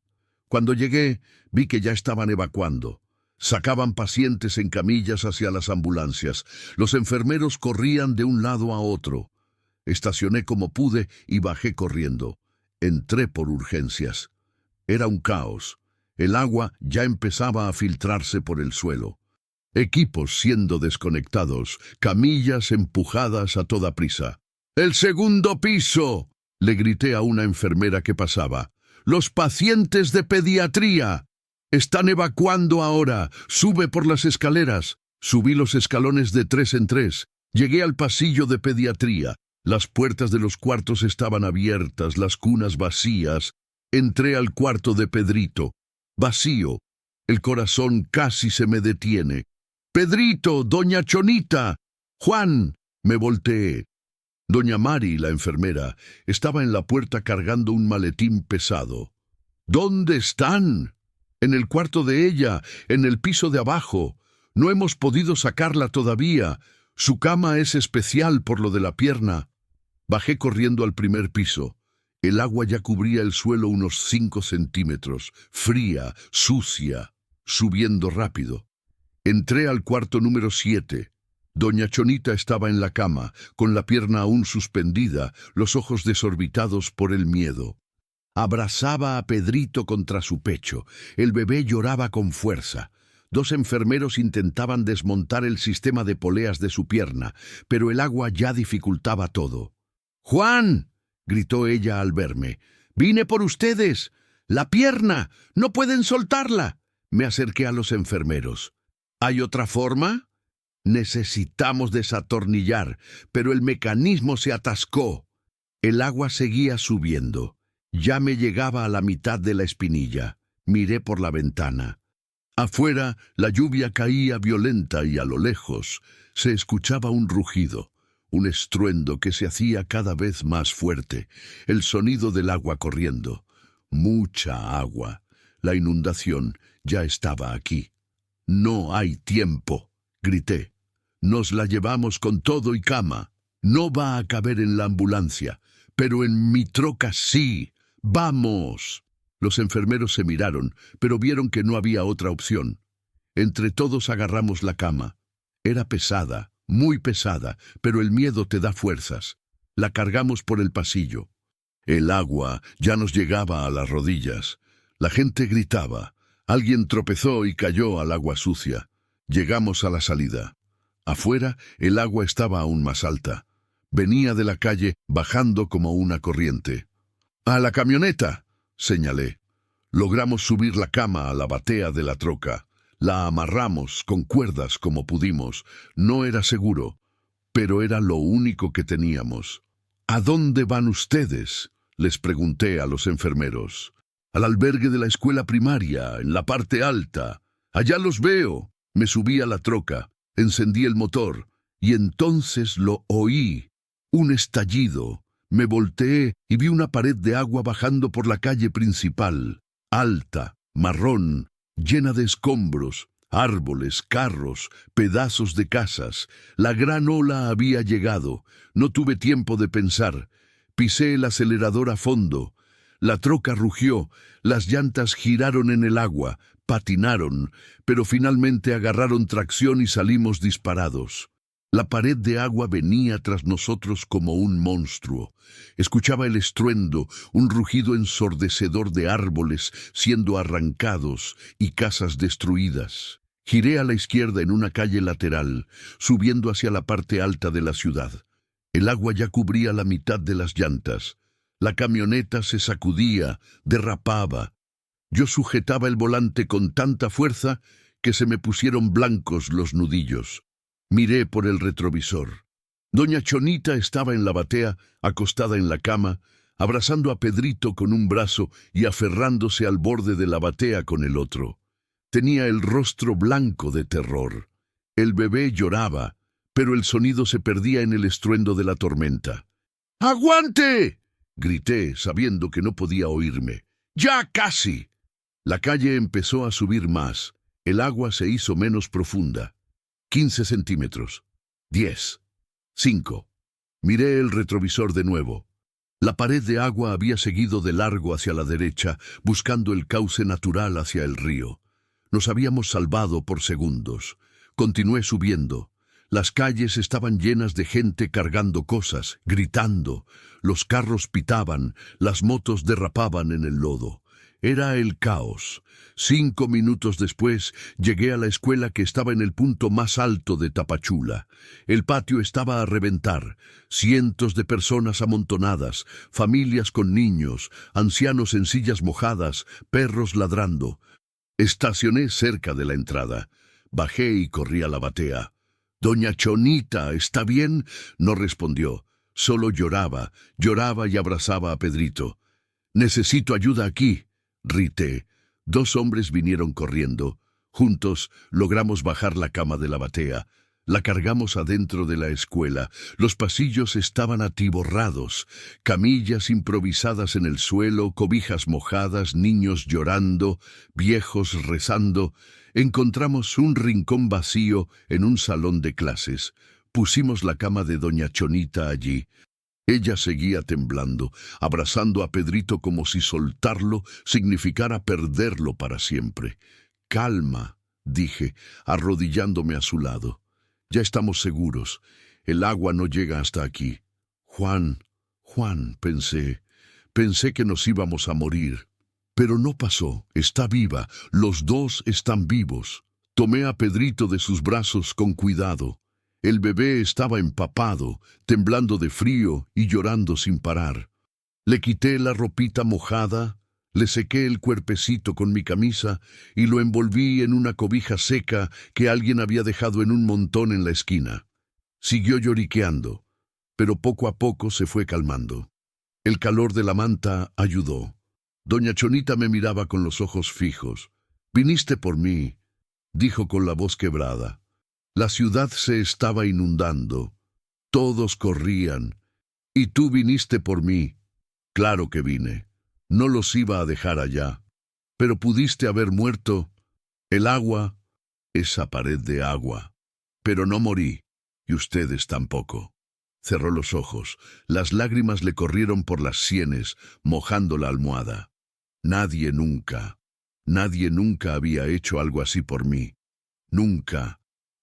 Cuando llegué, vi que ya estaban evacuando. Sacaban pacientes en camillas hacia las ambulancias. Los enfermeros corrían de un lado a otro. Estacioné como pude y bajé corriendo. Entré por urgencias. Era un caos. El agua ya empezaba a filtrarse por el suelo. equipos siendo desconectados, camillas empujadas a toda prisa. ¡El segundo piso!, le grité a una enfermera que pasaba. ¡Los pacientes de pediatría! Están evacuando ahora. Sube por las escaleras. Subí los escalones de 3 en 3. Llegué al pasillo de pediatría. Las puertas de los cuartos estaban abiertas, las cunas vacías. Entré al cuarto de Pedrito. Vacío. El corazón casi se me detiene. ¡Pedrito! ¡Doña Chonita! ¡Juan! Me volteé. Doña Mari, la enfermera, estaba en la puerta cargando un maletín pesado. ¿Dónde están? En el cuarto de ella, en el piso de abajo. No hemos podido sacarla todavía. Su cama es especial por lo de la pierna. Bajé corriendo al primer piso. El agua ya cubría el suelo unos 5 centímetros, fría, sucia, subiendo rápido. Entré al cuarto número 7. Doña Chonita estaba en la cama, con la pierna aún suspendida, los ojos desorbitados por el miedo. Abrazaba a Pedrito contra su pecho. El bebé lloraba con fuerza. 2 enfermeros intentaban desmontar el sistema de poleas de su pierna, pero el agua ya dificultaba todo. «¡Juan!», gritó ella al verme. «¡Vine por ustedes! ¡La pierna! ¡No pueden soltarla!». Me acerqué a los enfermeros. «¿Hay otra forma?». «Necesitamos desatornillar, pero el mecanismo se atascó». El agua seguía subiendo. Ya me llegaba a la mitad de la espinilla. Miré por la ventana. Afuera, la lluvia caía violenta y a lo lejos se escuchaba un rugido, un estruendo que se hacía cada vez más fuerte, el sonido del agua corriendo. Mucha agua. La inundación ya estaba aquí. «No hay tiempo», grité. «Nos la llevamos con todo y cama. No va a caber en la ambulancia, pero en mi troca sí. ¡Vamos!». Los enfermeros se miraron, pero vieron que no había otra opción. Entre todos agarramos la cama. Era pesada, muy pesada, pero el miedo te da fuerzas. La cargamos por el pasillo. El agua ya nos llegaba a las rodillas. La gente gritaba. Alguien tropezó y cayó al agua sucia. Llegamos a la salida. Afuera, el agua estaba aún más alta. Venía de la calle bajando como una corriente. «¡A la camioneta!», señalé. Logramos subir la cama a la batea de la troca. La amarramos con cuerdas como pudimos. No era seguro, pero era lo único que teníamos. «¿A dónde van ustedes?», les pregunté a los enfermeros. «Al albergue de la escuela primaria, en la parte alta. Allá los veo». Me subí a la troca, encendí el motor, y entonces lo oí. Un estallido. Me volteé y vi una pared de agua bajando por la calle principal, alta, marrón, llena de escombros, árboles, carros, pedazos de casas. La gran ola había llegado. No tuve tiempo de pensar. Pisé el acelerador a fondo. La troca rugió, las llantas giraron en el agua, patinaron, pero finalmente agarraron tracción y salimos disparados. La pared de agua venía tras nosotros como un monstruo. Escuchaba el estruendo, un rugido ensordecedor de árboles siendo arrancados y casas destruidas. Giré a la izquierda en una calle lateral, subiendo hacia la parte alta de la ciudad. El agua ya cubría la mitad de las llantas. La camioneta se sacudía, derrapaba. Yo sujetaba el volante con tanta fuerza que se me pusieron blancos los nudillos. Miré por el retrovisor. Doña Chonita estaba en la batea, acostada en la cama, abrazando a Pedrito con un brazo y aferrándose al borde de la batea con el otro. Tenía el rostro blanco de terror. El bebé lloraba, pero el sonido se perdía en el estruendo de la tormenta. «¡Aguante!», grité, sabiendo que no podía oírme. «¡Ya casi!». La calle empezó a subir más. El agua se hizo menos profunda. 15 centímetros. 10. 5. Miré el retrovisor de nuevo. La pared de agua había seguido de largo hacia la derecha, buscando el cauce natural hacia el río. Nos habíamos salvado por segundos. Continué subiendo. Las calles estaban llenas de gente cargando cosas, gritando. Los carros pitaban, las motos derrapaban en el lodo. Era el caos. 5 minutos después llegué a la escuela que estaba en el punto más alto de Tapachula. El patio estaba a reventar. Cientos de personas amontonadas, familias con niños, ancianos en sillas mojadas, perros ladrando. Estacioné cerca de la entrada. Bajé y corrí a la batea. «Doña Chonita, ¿está bien?», no respondió. Solo lloraba y abrazaba a Pedrito. «Necesito ayuda aquí», grité. 2 hombres vinieron corriendo. Juntos logramos bajar la cama de la batea. La cargamos adentro de la escuela. Los pasillos estaban atiborrados. Camillas improvisadas en el suelo, cobijas mojadas, niños llorando, viejos rezando. Encontramos un rincón vacío en un salón de clases. Pusimos la cama de doña Chonita allí. Ella seguía temblando, abrazando a Pedrito como si soltarlo significara perderlo para siempre. «Calma», dije, arrodillándome a su lado. «Ya estamos seguros. El agua no llega hasta aquí». Juan, pensé que nos íbamos a morir. Pero no pasó. Está viva. Los 2 están vivos. Tomé a Pedrito de sus brazos con cuidado. El bebé estaba empapado, temblando de frío y llorando sin parar. Le quité la ropita mojada, le sequé el cuerpecito con mi camisa y lo envolví en una cobija seca que alguien había dejado en un montón en la esquina. Siguió lloriqueando, pero poco a poco se fue calmando. El calor de la manta ayudó. Doña Chonita me miraba con los ojos fijos. «Viniste por mí», dijo con la voz quebrada. «La ciudad se estaba inundando. Todos corrían. Y tú viniste por mí». «Claro que vine. No los iba a dejar allá. Pero pudiste haber muerto. El agua, esa pared de agua. Pero no morí. Y ustedes tampoco». Cerró los ojos. Las lágrimas le corrieron por las sienes, mojando la almohada. Nadie nunca había hecho algo así por mí. Nunca.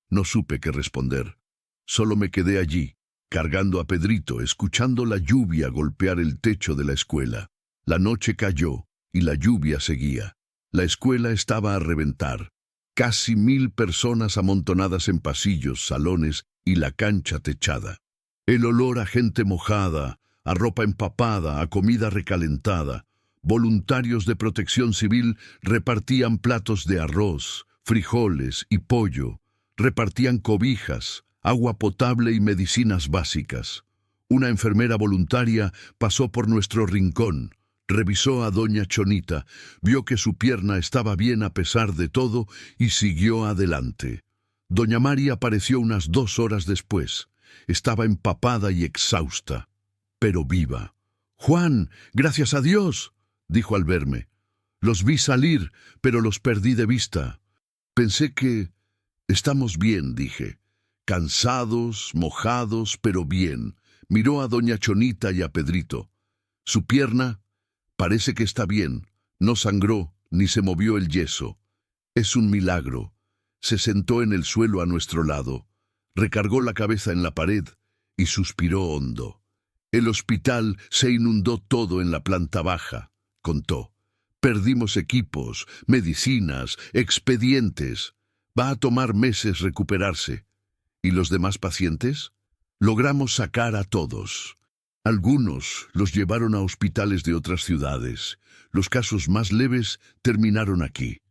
No supe qué responder. Solo me quedé allí, cargando a Pedrito, escuchando la lluvia golpear el techo de la escuela. La noche cayó y la lluvia seguía. La escuela estaba a reventar. Casi 1000 personas amontonadas en pasillos, salones y la cancha techada. El olor a gente mojada, a ropa empapada, a comida recalentada. Voluntarios de Protección Civil repartían platos de arroz, frijoles y pollo. Repartían cobijas, agua potable y medicinas básicas. Una enfermera voluntaria pasó por nuestro rincón, revisó a doña Chonita, vio que su pierna estaba bien a pesar de todo y siguió adelante. Doña Mari apareció unas 2 horas después. Estaba empapada y exhausta, pero viva. «Juan, gracias a Dios», dijo al verme. «Los vi salir, pero los perdí de vista. Pensé que...». «Estamos bien», dije. «Cansados, mojados, pero bien». Miró a doña Chonita y a Pedrito. «Su pierna parece que está bien. No sangró ni se movió el yeso. Es un milagro». Se sentó en el suelo a nuestro lado, recargó la cabeza en la pared y suspiró hondo. «El hospital se inundó todo en la planta baja», contó. «Perdimos equipos, medicinas, expedientes. Va a tomar meses recuperarse». «¿Y los demás pacientes?» «Logramos sacar a todos. Algunos los llevaron a hospitales de otras ciudades. Los casos más leves terminaron aquí».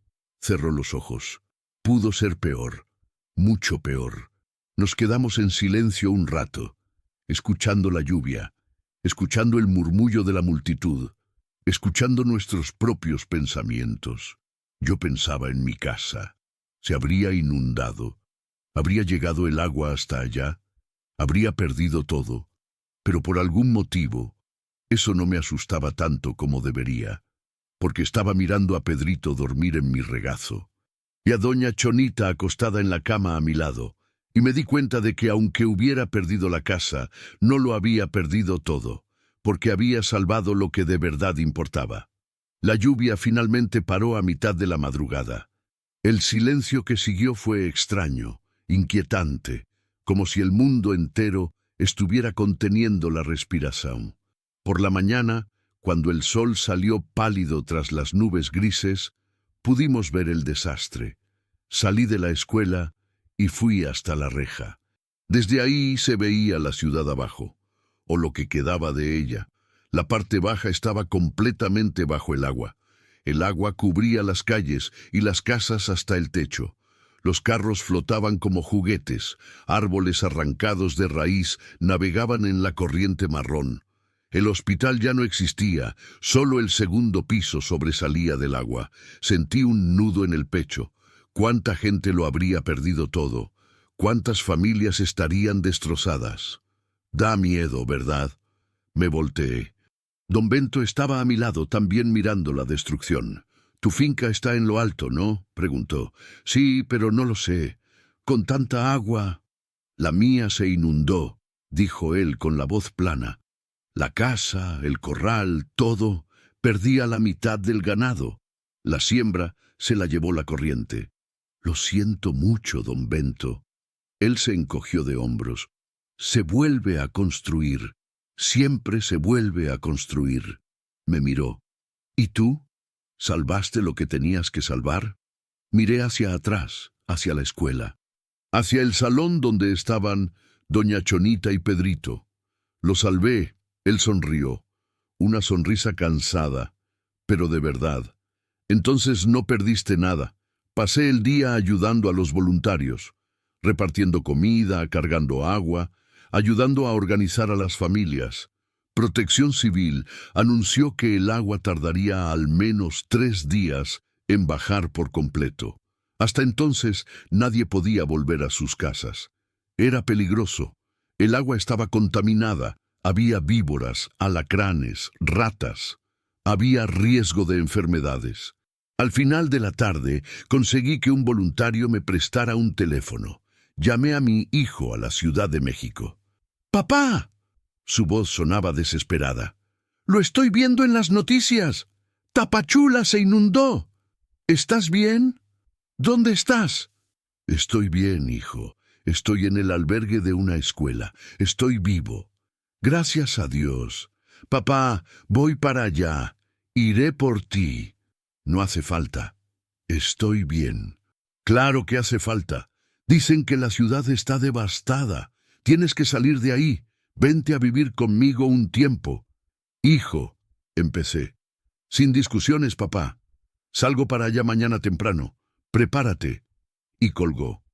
Cerró los ojos. «Pudo ser peor, mucho peor». Nos quedamos en silencio un rato, escuchando la lluvia, escuchando el murmullo de la multitud, escuchando nuestros propios pensamientos. Yo pensaba en mi casa. Se habría inundado. Habría llegado el agua hasta allá. Habría perdido todo. Pero por algún motivo, eso no me asustaba tanto como debería, porque estaba mirando a Pedrito dormir en mi regazo, y a doña Chonita acostada en la cama a mi lado, y me di cuenta de que aunque hubiera perdido la casa, no lo había perdido todo, porque había salvado lo que de verdad importaba. La lluvia finalmente paró a mitad de la madrugada. El silencio que siguió fue extraño, inquietante, como si el mundo entero estuviera conteniendo la respiración. Por la mañana, Cuando el sol salió pálido tras las nubes grises, pudimos ver el desastre. Salí de la escuela y fui hasta la reja. Desde ahí se veía la ciudad abajo, o lo que quedaba de ella. La parte baja estaba completamente bajo el agua. El agua cubría las calles y las casas hasta el techo. Los carros flotaban como juguetes, árboles arrancados de raíz navegaban en la corriente marrón. El hospital ya no existía, solo el segundo piso sobresalía del agua. Sentí un nudo en el pecho. ¿Cuánta gente lo habría perdido todo? ¿Cuántas familias estarían destrozadas? Da miedo, ¿verdad? Me volteé. Don Bento estaba a mi lado, también mirando la destrucción. «Tu finca está en lo alto, ¿no?», preguntó. «Sí, pero no lo sé. Con tanta agua...» «La mía se inundó», dijo él con la voz plana. «La casa, el corral, todo. Perdí a la mitad del ganado. La siembra se la llevó la corriente». «Lo siento mucho, don Bento». Él se encogió de hombros. «Se vuelve a construir. Siempre se vuelve a construir». Me miró. «¿Y tú? ¿Salvaste lo que tenías que salvar?» Miré hacia atrás, hacia la escuela, hacia el salón donde estaban doña Chonita y Pedrito. Lo salvé, él sonrió, una sonrisa cansada, pero de verdad. «Entonces no perdiste nada. Pasé el día ayudando a los voluntarios, repartiendo comida, cargando agua, ayudando a organizar a las familias. Protección Civil anunció que el agua tardaría al menos 3 días en bajar por completo. Hasta entonces nadie podía volver a sus casas. Era peligroso. El agua estaba contaminada. Había víboras, alacranes, ratas. Había riesgo de enfermedades. Al final de la tarde conseguí que un voluntario me prestara un teléfono. Llamé a mi hijo a la Ciudad de México. «¡Papá!». Su voz sonaba desesperada. «Lo estoy viendo en las noticias. Tapachula se inundó. ¿Estás bien? ¿Dónde estás?» «Estoy bien, hijo. Estoy en el albergue de una escuela. Estoy vivo. Gracias a Dios. Papá, voy para allá. Iré por ti». «No hace falta. Estoy bien». «Claro que hace falta. Dicen que la ciudad está devastada. Tienes que salir de ahí. Vente a vivir conmigo un tiempo». «Hijo», empecé. «Sin discusiones, papá. Salgo para allá mañana temprano. Prepárate». Y colgó.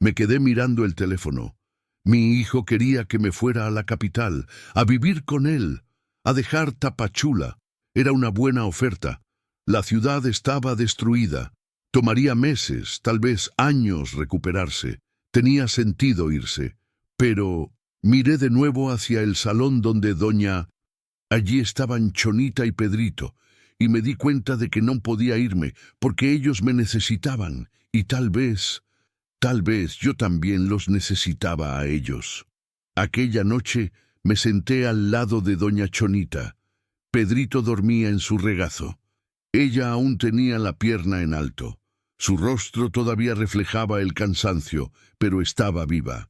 Me quedé mirando el teléfono. Mi hijo quería que me fuera a la capital, a vivir con él, a dejar Tapachula. Era una buena oferta. La ciudad estaba destruida. Tomaría meses, tal vez años recuperarse. Tenía sentido irse. Pero miré de nuevo hacia el salón donde allí estaban Chonita y Pedrito, y me di cuenta de que no podía irme, porque ellos me necesitaban, y tal vez yo también los necesitaba a ellos. Aquella noche me senté al lado de doña Chonita. Pedrito dormía en su regazo. Ella aún tenía la pierna en alto. Su rostro todavía reflejaba el cansancio, pero estaba viva.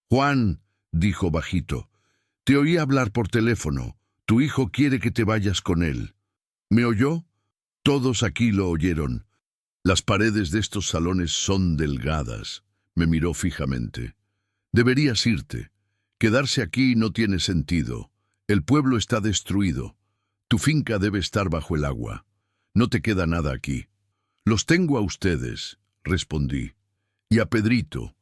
«Juan», dijo bajito, «te oí hablar por teléfono. Tu hijo quiere que te vayas con él». ¿Me oyó? Todos aquí lo oyeron. Las paredes de estos salones son delgadas. Me miró fijamente. «Deberías irte. Quedarse aquí no tiene sentido. El pueblo está destruido. Tu finca debe estar bajo el agua. No te queda nada aquí». «Los tengo a ustedes», respondí. «Y a Pedrito».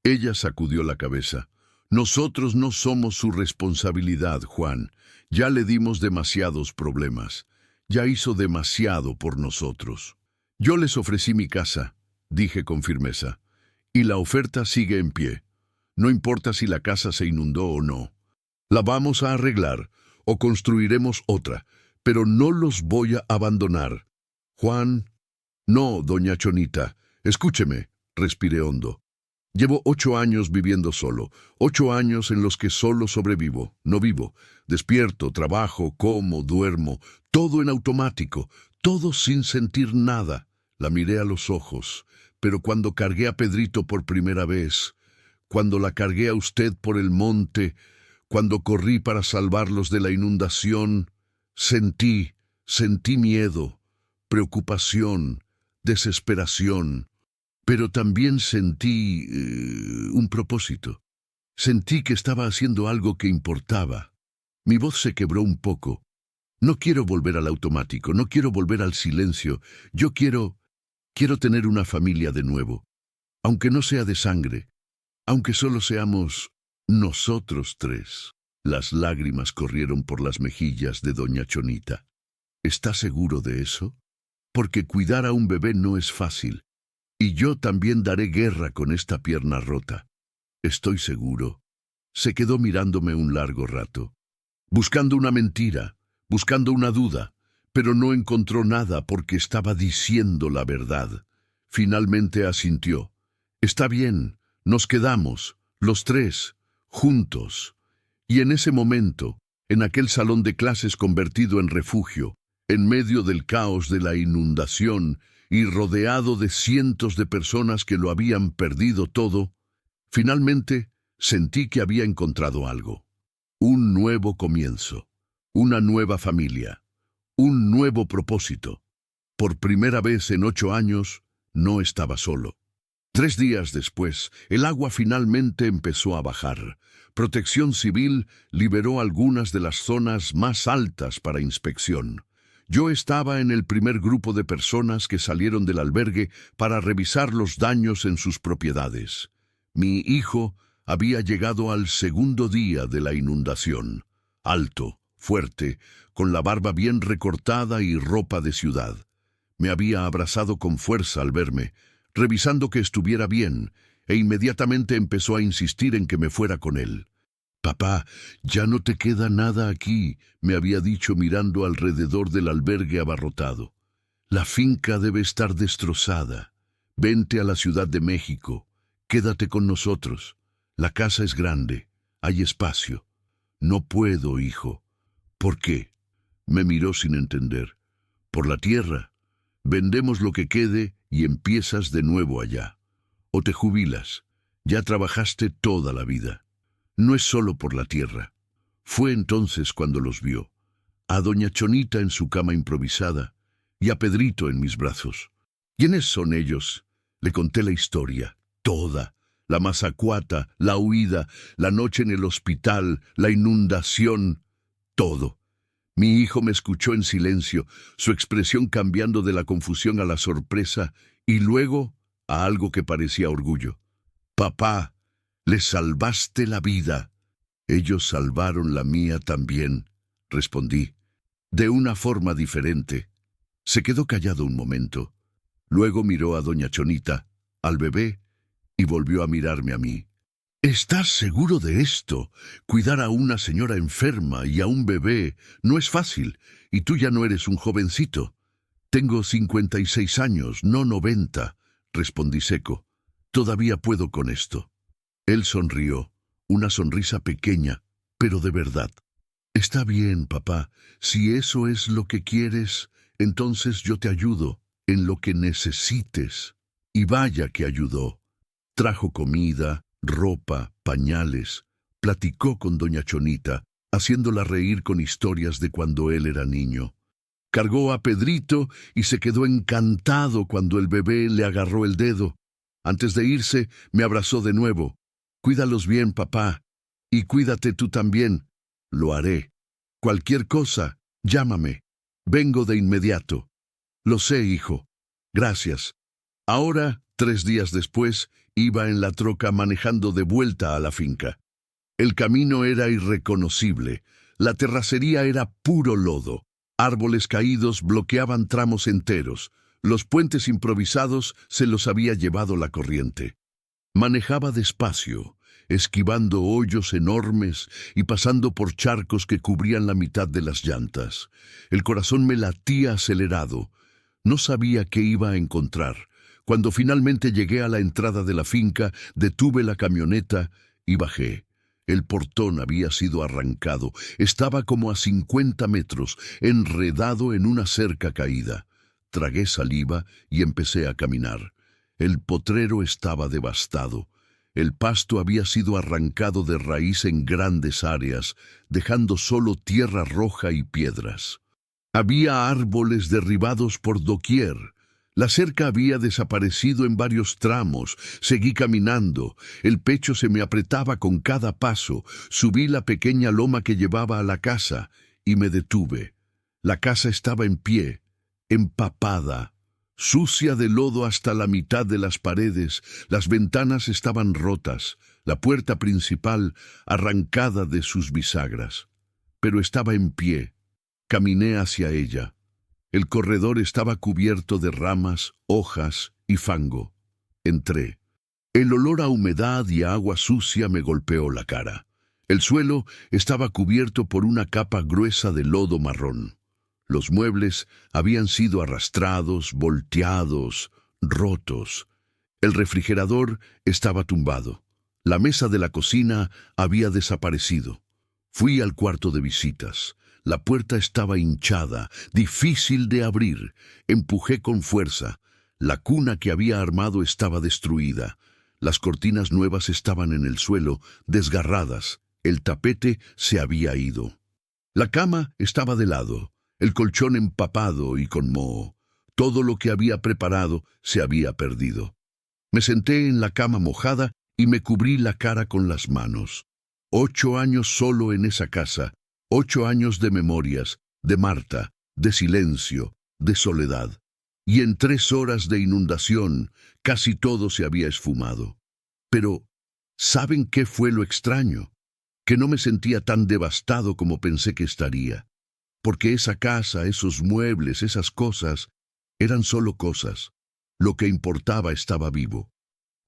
Ella sacudió la cabeza. «Nosotros no somos su responsabilidad, Juan. Ya le dimos demasiados problemas. Ya hizo demasiado por nosotros». «Yo les ofrecí mi casa», dije con firmeza, «y la oferta sigue en pie. No importa si la casa se inundó o no. La vamos a arreglar o construiremos otra, pero no los voy a abandonar». «Juan». «No, doña Chonita. Escúcheme», respiré hondo. «Llevo 8 años viviendo solo, 8 años en los que solo sobrevivo, no vivo. Despierto, trabajo, como, duermo, todo en automático, todo sin sentir nada». La miré a los ojos, pero cuando cargué a Pedrito por primera vez, cuando la cargué a usted por el monte, cuando corrí para salvarlos de la inundación, Sentí miedo, preocupación, desesperación, pero también sentí un propósito. Sentí que estaba haciendo algo que importaba. Mi voz se quebró un poco. No quiero volver al automático, no quiero volver al silencio. Yo quiero tener una familia de nuevo, aunque no sea de sangre, aunque solo seamos nosotros tres. Las lágrimas corrieron por las mejillas de doña Chonita. ¿Está seguro de eso? Porque cuidar a un bebé no es fácil. Y yo también daré guerra con esta pierna rota. Estoy seguro. Se quedó mirándome un largo rato, buscando una mentira, buscando una duda, pero no encontró nada porque estaba diciendo la verdad. Finalmente asintió. Está bien, nos quedamos, los tres, juntos. Y en ese momento, en aquel salón de clases convertido en refugio, en medio del caos de la inundación y rodeado de cientos de personas que lo habían perdido todo, finalmente sentí que había encontrado algo. Un nuevo comienzo, una nueva familia, un nuevo propósito. Por primera vez en 8 años, no estaba solo. 3 días después, el agua finalmente empezó a bajar. Protección Civil liberó algunas de las zonas más altas para inspección. Yo estaba en el primer grupo de personas que salieron del albergue para revisar los daños en sus propiedades. Mi hijo había llegado al segundo día de la inundación. Alto, fuerte, con la barba bien recortada y ropa de ciudad. Me había abrazado con fuerza al verme, revisando que estuviera bien, e inmediatamente empezó a insistir en que me fuera con él. «Papá, ya no te queda nada aquí», me había dicho mirando alrededor del albergue abarrotado. «La finca debe estar destrozada. Vente a la Ciudad de México. Quédate con nosotros. La casa es grande. Hay espacio». «No puedo, hijo». «¿Por qué?». Me miró sin entender. «Por la tierra. Vendemos lo que quede y empiezas de nuevo allá. O te jubilas. Ya trabajaste toda la vida». «No es solo por la tierra». Fue entonces cuando los vio. A doña Chonita en su cama improvisada y a Pedrito en mis brazos. «¿Quiénes son ellos?». Le conté la historia, toda. La mazacuata, la huida, la noche en el hospital, la inundación, todo. Mi hijo me escuchó en silencio, su expresión cambiando de la confusión a la sorpresa y luego a algo que parecía orgullo. «Papá, les salvaste la vida». «Ellos salvaron la mía también», respondí, de una forma diferente. Se quedó callado un momento. Luego miró a doña Chonita, al bebé, y volvió a mirarme a mí. «¿Estás seguro de esto? Cuidar a una señora enferma y a un bebé no es fácil, y tú ya no eres un jovencito». «Tengo 56 años, no 90», respondí seco. «Todavía puedo con esto». Él sonrió, una sonrisa pequeña, pero de verdad. «Está bien, papá. Si eso es lo que quieres, entonces yo te ayudo en lo que necesites». Y vaya que ayudó. Trajo comida, ropa, pañales. Platicó con doña Chonita, haciéndola reír con historias de cuando él era niño. Cargó a Pedrito y se quedó encantado cuando el bebé le agarró el dedo. Antes de irse, me abrazó de nuevo. «Cuídalos bien, papá. Y cuídate tú también». «Lo haré. Cualquier cosa, llámame. Vengo de inmediato». «Lo sé, hijo. Gracias». Ahora, 3 días después, iba en la troca manejando de vuelta a la finca. El camino era irreconocible. La terracería era puro lodo. Árboles caídos bloqueaban tramos enteros. Los puentes improvisados se los había llevado la corriente. Manejaba despacio, esquivando hoyos enormes y pasando por charcos que cubrían la mitad de las llantas. El corazón me latía acelerado. No sabía qué iba a encontrar. Cuando finalmente llegué a la entrada de la finca, detuve la camioneta y bajé. El portón había sido arrancado. Estaba como a 50 metros, enredado en una cerca caída. Tragué saliva y empecé a caminar. El potrero estaba devastado. El pasto había sido arrancado de raíz en grandes áreas, dejando solo tierra roja y piedras. Había árboles derribados por doquier. La cerca había desaparecido en varios tramos. Seguí caminando. El pecho se me apretaba con cada paso. Subí la pequeña loma que llevaba a la casa y me detuve. La casa estaba en pie, empapada, sucia de lodo hasta la mitad de las paredes. Las ventanas estaban rotas, la puerta principal arrancada de sus bisagras. Pero estaba en pie. Caminé hacia ella. El corredor estaba cubierto de ramas, hojas y fango. Entré. El olor a humedad y a agua sucia me golpeó la cara. El suelo estaba cubierto por una capa gruesa de lodo marrón. Los muebles habían sido arrastrados, volteados, rotos. El refrigerador estaba tumbado. La mesa de la cocina había desaparecido. Fui al cuarto de visitas. La puerta estaba hinchada, difícil de abrir. Empujé con fuerza. La cuna que había armado estaba destruida. Las cortinas nuevas estaban en el suelo, desgarradas. El tapete se había ido. La cama estaba de lado, el colchón empapado y con moho. Todo lo que había preparado se había perdido. Me senté en la cama mojada y me cubrí la cara con las manos. 8 años solo en esa casa. 8 años de memorias, de Marta, de silencio, de soledad. Y en 3 horas de inundación, casi todo se había esfumado. Pero, ¿saben qué fue lo extraño? Que no me sentía tan devastado como pensé que estaría. Porque esa casa, esos muebles, esas cosas, eran solo cosas. Lo que importaba estaba vivo.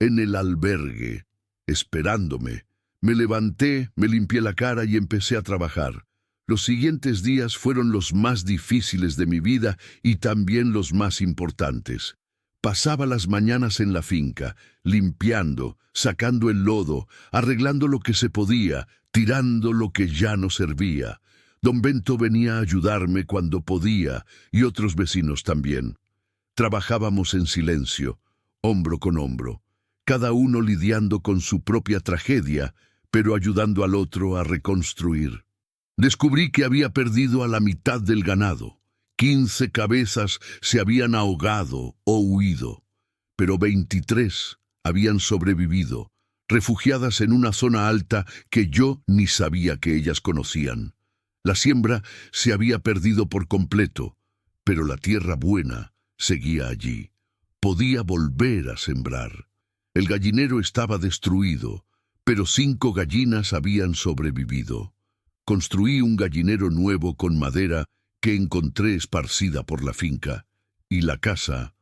En el albergue, esperándome, me levanté, me limpié la cara y empecé a trabajar. Los siguientes días fueron los más difíciles de mi vida y también los más importantes. Pasaba las mañanas en la finca, limpiando, sacando el lodo, arreglando lo que se podía, tirando lo que ya no servía. Don Bento venía a ayudarme cuando podía y otros vecinos también. Trabajábamos en silencio, hombro con hombro, cada uno lidiando con su propia tragedia, pero ayudando al otro a reconstruir. Descubrí que había perdido a la mitad del ganado. 15 cabezas se habían ahogado o huido, pero 23 habían sobrevivido, refugiadas en una zona alta que yo ni sabía que ellas conocían. La siembra se había perdido por completo, pero la tierra buena seguía allí. Podía volver a sembrar. El gallinero estaba destruido, pero 5 gallinas habían sobrevivido. Construí un gallinero nuevo con madera que encontré esparcida por la finca, y la casa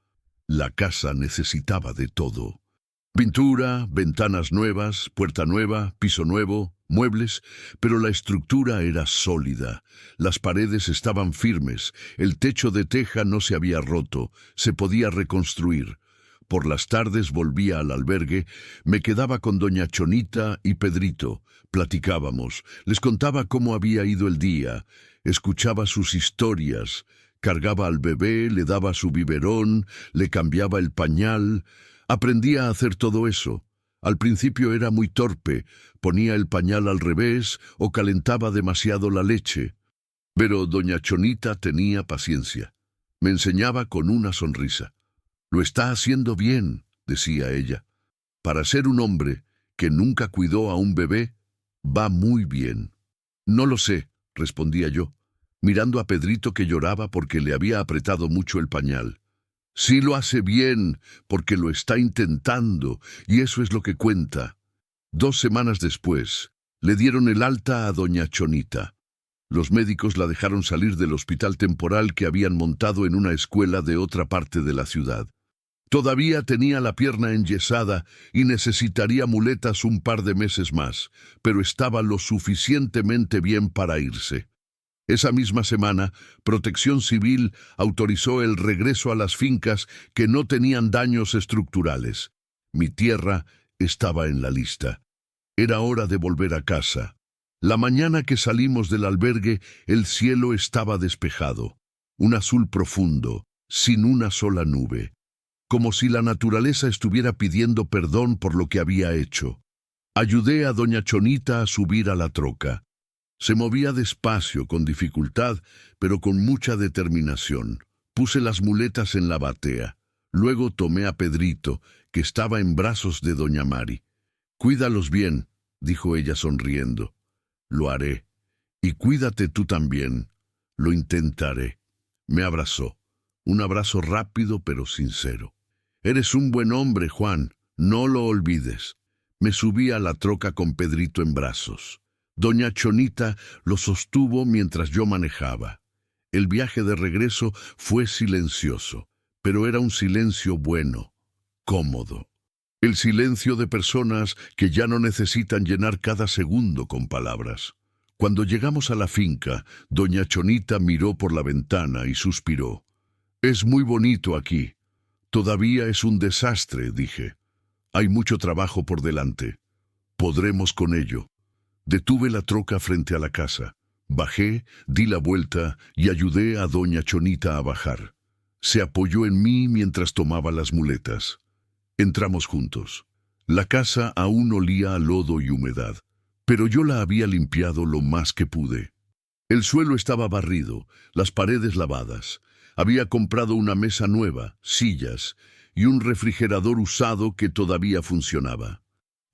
necesitaba de todo. Pintura, ventanas nuevas, puerta nueva, piso nuevo, muebles, pero la estructura era sólida. Las paredes estaban firmes, el techo de teja no se había roto, se podía reconstruir. Por las tardes volvía al albergue, me quedaba con doña Chonita y Pedrito. Platicábamos, les contaba cómo había ido el día, escuchaba sus historias, cargaba al bebé, le daba su biberón, le cambiaba el pañal. Aprendía a hacer todo eso. Al principio era muy torpe, ponía el pañal al revés o calentaba demasiado la leche. Pero doña Chonita tenía paciencia. Me enseñaba con una sonrisa. «Lo está haciendo bien», decía ella. «Para ser un hombre que nunca cuidó a un bebé, va muy bien». «No lo sé», respondía yo, mirando a Pedrito que lloraba porque le había apretado mucho el pañal. «Sí lo hace bien, porque lo está intentando, y eso es lo que cuenta». 2 semanas después, le dieron el alta a doña Chonita. Los médicos la dejaron salir del hospital temporal que habían montado en una escuela de otra parte de la ciudad. Todavía tenía la pierna enyesada y necesitaría muletas un par de meses más, pero estaba lo suficientemente bien para irse. Esa misma semana, Protección Civil autorizó el regreso a las fincas que no tenían daños estructurales. Mi tierra estaba en la lista. Era hora de volver a casa. La mañana que salimos del albergue, el cielo estaba despejado, un azul profundo, sin una sola nube. como si la naturaleza estuviera pidiendo perdón por lo que había hecho. Ayudé a doña Chonita a subir a la troca. Se movía despacio, con dificultad, pero con mucha determinación. Puse las muletas en la batea. Luego tomé a Pedrito, que estaba en brazos de doña Mari. «Cuídalos bien», dijo ella sonriendo. «Lo haré. Y cuídate tú también». «Lo intentaré». Me abrazó. Un abrazo rápido pero sincero. «Eres un buen hombre, Juan. No lo olvides». Me subí a la troca con Pedrito en brazos. Doña Chonita lo sostuvo mientras yo manejaba. El viaje de regreso fue silencioso, pero era un silencio bueno, cómodo. El silencio de personas que ya no necesitan llenar cada segundo con palabras. Cuando llegamos a la finca, doña Chonita miró por la ventana y suspiró. «Es muy bonito aquí. Todavía es un desastre», dije. «Hay mucho trabajo por delante. Podremos con ello». Detuve la troca frente a la casa. Bajé, di la vuelta y ayudé a doña Chonita a bajar. Se apoyó en mí mientras tomaba las muletas. Entramos juntos. La casa aún olía a lodo y humedad, pero yo la había limpiado lo más que pude. El suelo estaba barrido, las paredes lavadas. Había comprado una mesa nueva, sillas y un refrigerador usado que todavía funcionaba.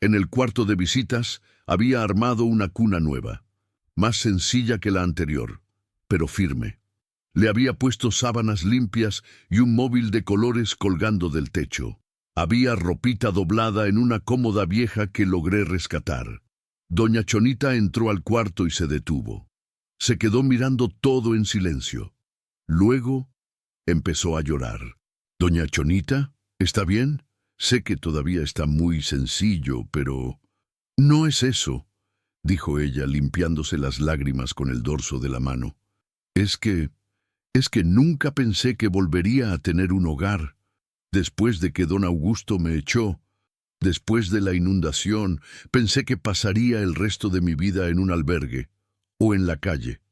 En el cuarto de visitas había armado una cuna nueva, más sencilla que la anterior, pero firme. Le había puesto sábanas limpias y un móvil de colores colgando del techo. Había ropita doblada en una cómoda vieja que logré rescatar. Doña Chonita entró al cuarto y se detuvo. Se quedó mirando todo en silencio. Luego empezó a llorar. «Doña Chonita, ¿está bien? Sé que todavía está muy sencillo, pero...» «No es eso», dijo ella, limpiándose las lágrimas con el dorso de la mano. Es que nunca pensé que volvería a tener un hogar. Después de que don Augusto me echó, después de la inundación, pensé que pasaría el resto de mi vida en un albergue o en la calle».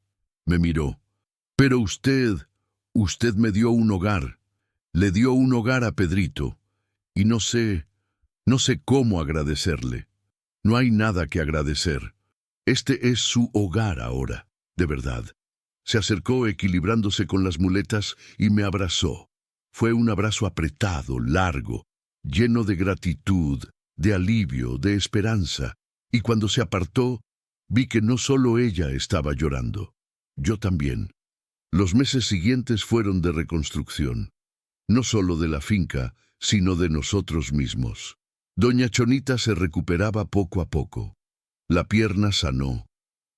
Me miró. «Pero usted me dio un hogar. Le dio un hogar a Pedrito. Y no sé cómo agradecerle. No hay nada que agradecer. Este es su hogar ahora, de verdad». Se acercó equilibrándose con las muletas y me abrazó. Fue un abrazo apretado, largo, lleno de gratitud, de alivio, de esperanza. Y cuando se apartó, vi que no solo ella estaba llorando. Yo también. Los meses siguientes fueron de reconstrucción. No solo de la finca, sino de nosotros mismos. Doña Chonita se recuperaba poco a poco. La pierna sanó.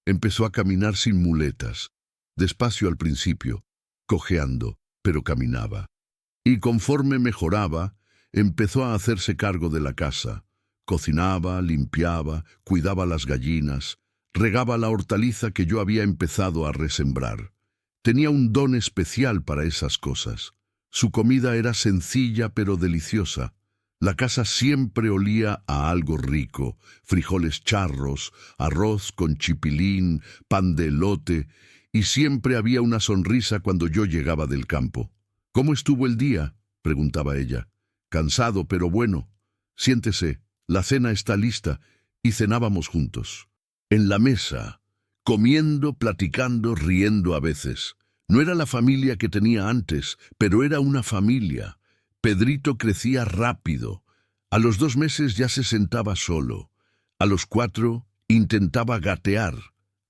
Empezó a caminar sin muletas, despacio al principio, cojeando, pero caminaba. Y conforme mejoraba, empezó a hacerse cargo de la casa. Cocinaba, limpiaba, cuidaba las gallinas, regaba la hortaliza que yo había empezado a resembrar. Tenía un don especial para esas cosas. Su comida era sencilla pero deliciosa. La casa siempre olía a algo rico: frijoles charros, arroz con chipilín, pan de elote, y siempre había una sonrisa cuando yo llegaba del campo. «¿Cómo estuvo el día?», preguntaba ella. «Cansado, pero bueno. Siéntese, la cena está lista», y cenábamos juntos. En la mesa, comiendo, platicando, riendo a veces. No era la familia que tenía antes, pero era una familia. Pedrito crecía rápido. A los 2 meses ya se sentaba solo. A los 4 intentaba gatear.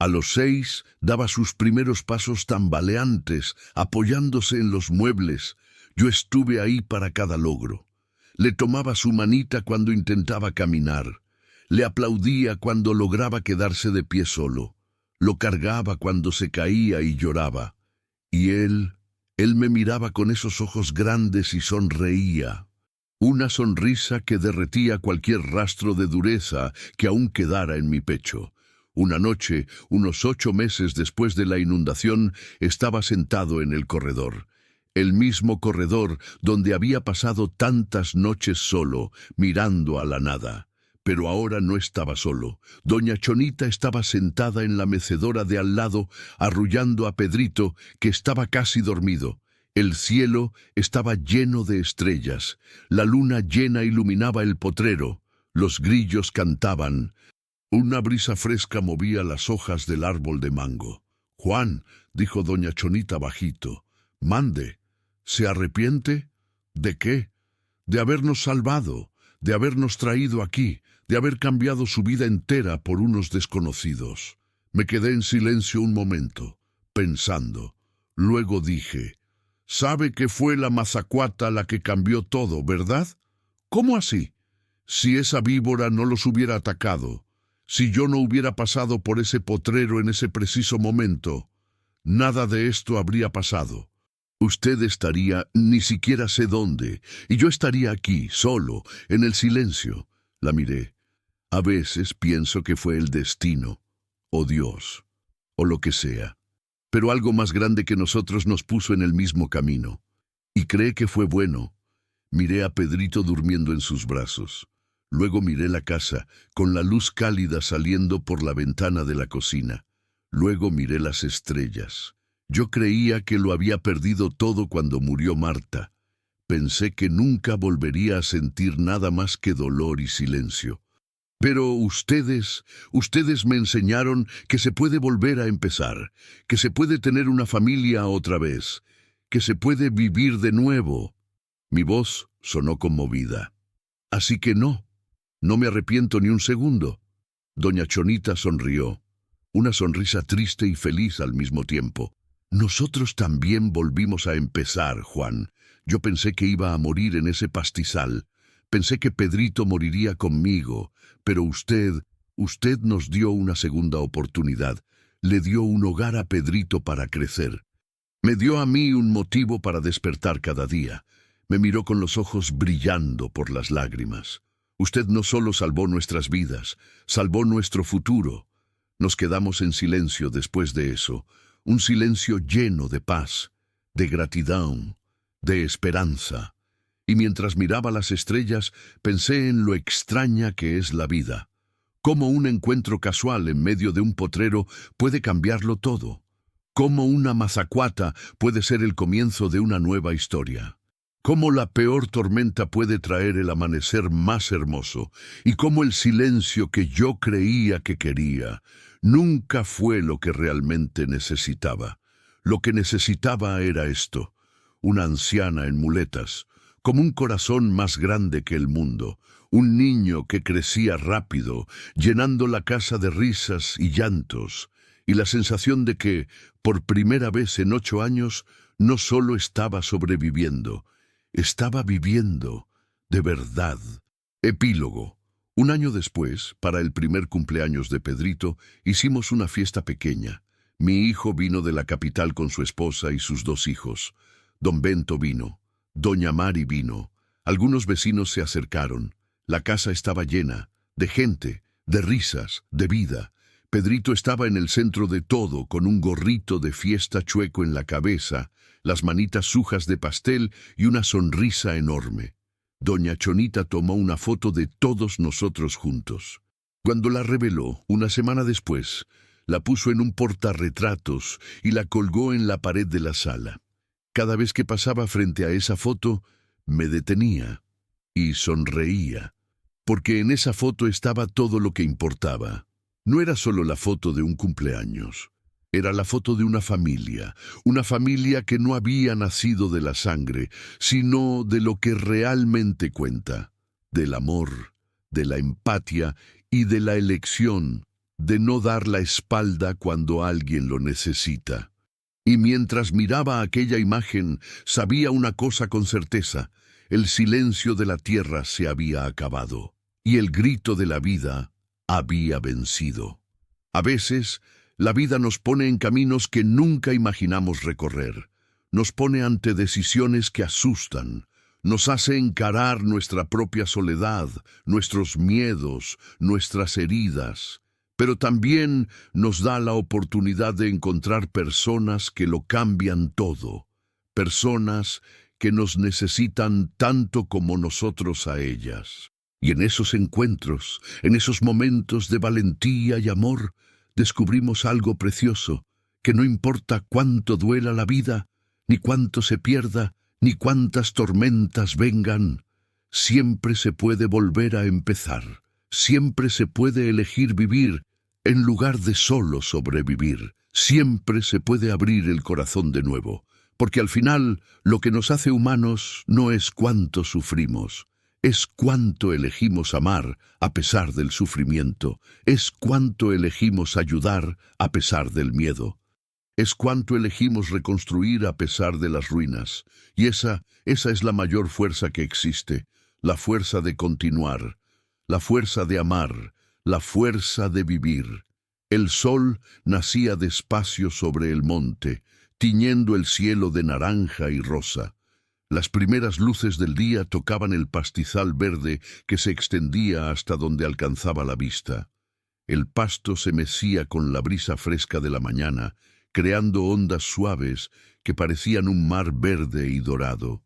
A los 6 daba sus primeros pasos tambaleantes, apoyándose en los muebles. Yo estuve ahí para cada logro. Le tomaba su manita cuando intentaba caminar. Le aplaudía cuando lograba quedarse de pie solo. Lo cargaba cuando se caía y lloraba. Y él me miraba con esos ojos grandes y sonreía. Una sonrisa que derretía cualquier rastro de dureza que aún quedara en mi pecho. Una noche, unos 8 meses después de la inundación, estaba sentado en el corredor. El mismo corredor donde había pasado tantas noches solo, mirando a la nada. Pero ahora no estaba solo. Doña Chonita estaba sentada en la mecedora de al lado, arrullando a Pedrito, que estaba casi dormido. El cielo estaba lleno de estrellas, la luna llena iluminaba el potrero, los grillos cantaban. Una brisa fresca movía las hojas del árbol de mango. «Juan», dijo doña Chonita bajito, «mande, ¿se arrepiente? ¿De qué? De habernos salvado, de habernos traído aquí, de haber cambiado su vida entera por unos desconocidos». Me quedé en silencio un momento, pensando. Luego dije, «Sabe que fue la mazacuata la que cambió todo, ¿verdad? ¿Cómo así? Si esa víbora no los hubiera atacado, si yo no hubiera pasado por ese potrero en ese preciso momento, nada de esto habría pasado. Usted estaría ni siquiera sé dónde, y yo estaría aquí, solo, en el silencio». La miré. A veces pienso que fue el destino, o Dios, o lo que sea. Pero algo más grande que nosotros nos puso en el mismo camino. Y cree que fue bueno. Miré a Pedrito durmiendo en sus brazos. Luego miré la casa, con la luz cálida saliendo por la ventana de la cocina. Luego miré las estrellas. Yo creía que lo había perdido todo cuando murió Marta. Pensé que nunca volvería a sentir nada más que dolor y silencio. Pero ustedes me enseñaron que se puede volver a empezar, que se puede tener una familia otra vez, que se puede vivir de nuevo. Mi voz sonó conmovida. Así que no me arrepiento ni un segundo. Doña Chonita sonrió, una sonrisa triste y feliz al mismo tiempo. Nosotros también volvimos a empezar, Juan. Yo pensé que iba a morir en ese pastizal. Pensé que Pedrito moriría conmigo, pero usted nos dio una segunda oportunidad. Le dio un hogar a Pedrito para crecer. Me dio a mí un motivo para despertar cada día. Me miró con los ojos brillando por las lágrimas. Usted no solo salvó nuestras vidas, salvó nuestro futuro. Nos quedamos en silencio después de eso, un silencio lleno de paz, de gratitud, de esperanza. Y mientras miraba las estrellas, pensé en lo extraña que es la vida. Cómo un encuentro casual en medio de un potrero puede cambiarlo todo. Cómo una mazacuata puede ser el comienzo de una nueva historia. Cómo la peor tormenta puede traer el amanecer más hermoso, y cómo el silencio que yo creía que quería nunca fue lo que realmente necesitaba. Lo que necesitaba era esto, una anciana en muletas, como un corazón más grande que el mundo, un niño que crecía rápido, llenando la casa de risas y llantos, y la sensación de que, por primera vez en 8 años, no solo estaba sobreviviendo, estaba viviendo, de verdad. Epílogo. 1 año después, para el primer cumpleaños de Pedrito, hicimos una fiesta pequeña. Mi hijo vino de la capital con su esposa y sus 2 hijos. Don Bento vino. Doña Mari vino. Algunos vecinos se acercaron. La casa estaba llena, de gente, de risas, de vida. Pedrito estaba en el centro de todo, con un gorrito de fiesta chueco en la cabeza, las manitas sujas de pastel y una sonrisa enorme. Doña Chonita tomó una foto de todos nosotros juntos. Cuando la reveló, una semana después, la puso en un portarretratos y la colgó en la pared de la sala. Cada vez que pasaba frente a esa foto, me detenía y sonreía, porque en esa foto estaba todo lo que importaba. No era solo la foto de un cumpleaños, era la foto de una familia que no había nacido de la sangre, sino de lo que realmente cuenta, del amor, de la empatía y de la elección de no dar la espalda cuando alguien lo necesita. Y mientras miraba aquella imagen, sabía una cosa con certeza: el silencio de la tierra se había acabado, y el grito de la vida había vencido. A veces, la vida nos pone en caminos que nunca imaginamos recorrer. Nos pone ante decisiones que asustan. Nos hace encarar nuestra propia soledad, nuestros miedos, nuestras heridas. Pero también nos da la oportunidad de encontrar personas que lo cambian todo. Personas que nos necesitan tanto como nosotros a ellas. Y en esos encuentros, en esos momentos de valentía y amor, descubrimos algo precioso, que no importa cuánto duela la vida, ni cuánto se pierda, ni cuántas tormentas vengan. Siempre se puede volver a empezar. Siempre se puede elegir vivir en lugar de solo sobrevivir. Siempre se puede abrir el corazón de nuevo, porque al final lo que nos hace humanos no es cuánto sufrimos, es cuánto elegimos amar a pesar del sufrimiento, es cuánto elegimos ayudar a pesar del miedo, es cuánto elegimos reconstruir a pesar de las ruinas. Y esa es la mayor fuerza que existe, la fuerza de continuar, la fuerza de amar, la fuerza de vivir. El sol nacía despacio sobre el monte, tiñendo el cielo de naranja y rosa. Las primeras luces del día tocaban el pastizal verde que se extendía hasta donde alcanzaba la vista. El pasto se mecía con la brisa fresca de la mañana, creando ondas suaves que parecían un mar verde y dorado.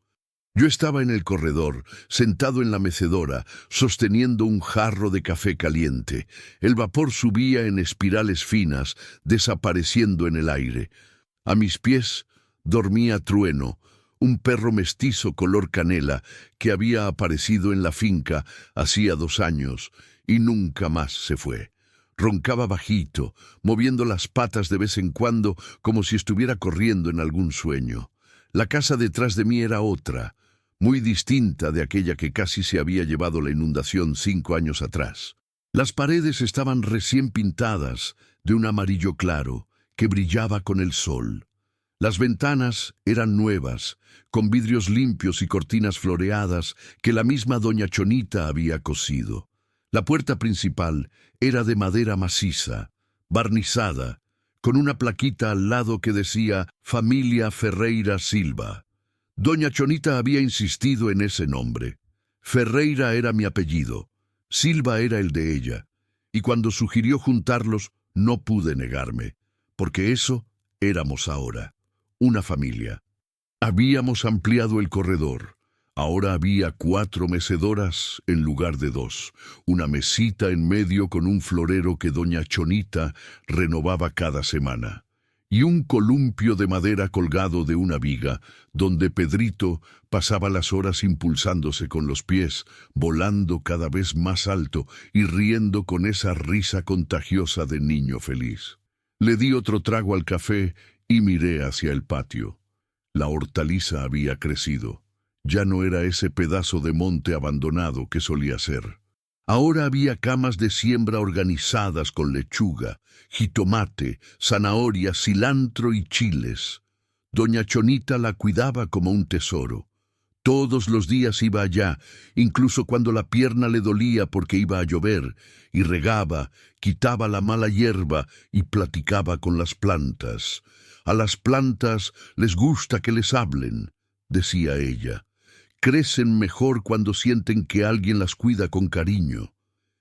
Yo estaba en el corredor, sentado en la mecedora, sosteniendo un jarro de café caliente. El vapor subía en espirales finas, desapareciendo en el aire. A mis pies dormía Trueno, un perro mestizo color canela que había aparecido en la finca hacía 2 años y nunca más se fue. Roncaba bajito, moviendo las patas de vez en cuando como si estuviera corriendo en algún sueño. La casa detrás de mí era otra, muy distinta de aquella que casi se había llevado la inundación 5 años atrás. Las paredes estaban recién pintadas de un amarillo claro que brillaba con el sol. Las ventanas eran nuevas, con vidrios limpios y cortinas floreadas que la misma doña Chonita había cosido. La puerta principal era de madera maciza, barnizada, con una plaquita al lado que decía Familia Ferreira Silva. Doña Chonita había insistido en ese nombre. Ferreira era mi apellido, Silva era el de ella, y cuando sugirió juntarlos no pude negarme, porque eso éramos ahora, una familia. Habíamos ampliado el corredor. Ahora había 4 mecedoras en lugar de 2, una mesita en medio con un florero que doña Chonita renovaba cada semana, y un columpio de madera colgado de una viga, donde Pedrito pasaba las horas impulsándose con los pies, volando cada vez más alto y riendo con esa risa contagiosa de niño feliz. Le di otro trago al café y miré hacia el patio. La hortaliza había crecido. Ya no era ese pedazo de monte abandonado que solía ser. Ahora había camas de siembra organizadas con lechuga, jitomate, zanahoria, cilantro y chiles. Doña Chonita la cuidaba como un tesoro. Todos los días iba allá, incluso cuando la pierna le dolía porque iba a llover, y regaba, quitaba la mala hierba y platicaba con las plantas. A las plantas les gusta que les hablen, decía ella. Crecen mejor cuando sienten que alguien las cuida con cariño.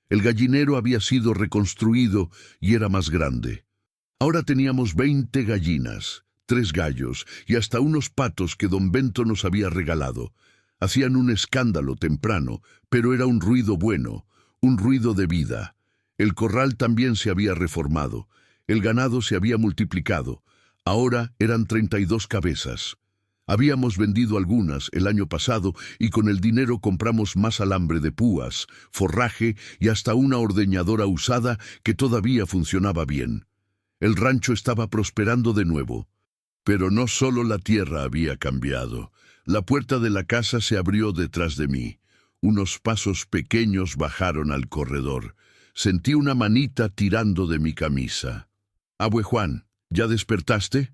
El gallinero había sido reconstruido y era más grande. Ahora teníamos 20 gallinas, 3 gallos y hasta unos patos que don Bento nos había regalado. Hacían un escándalo temprano, pero era un ruido bueno, un ruido de vida. El corral también se había reformado. El ganado se había multiplicado. Ahora eran 32 cabezas. Habíamos vendido algunas el año pasado y con el dinero compramos más alambre de púas, forraje y hasta una ordeñadora usada que todavía funcionaba bien. El rancho estaba prosperando de nuevo. Pero no solo la tierra había cambiado. La puerta de la casa se abrió detrás de mí. Unos pasos pequeños bajaron al corredor. Sentí una manita tirando de mi camisa. «Abue Juan, ¿ya despertaste?»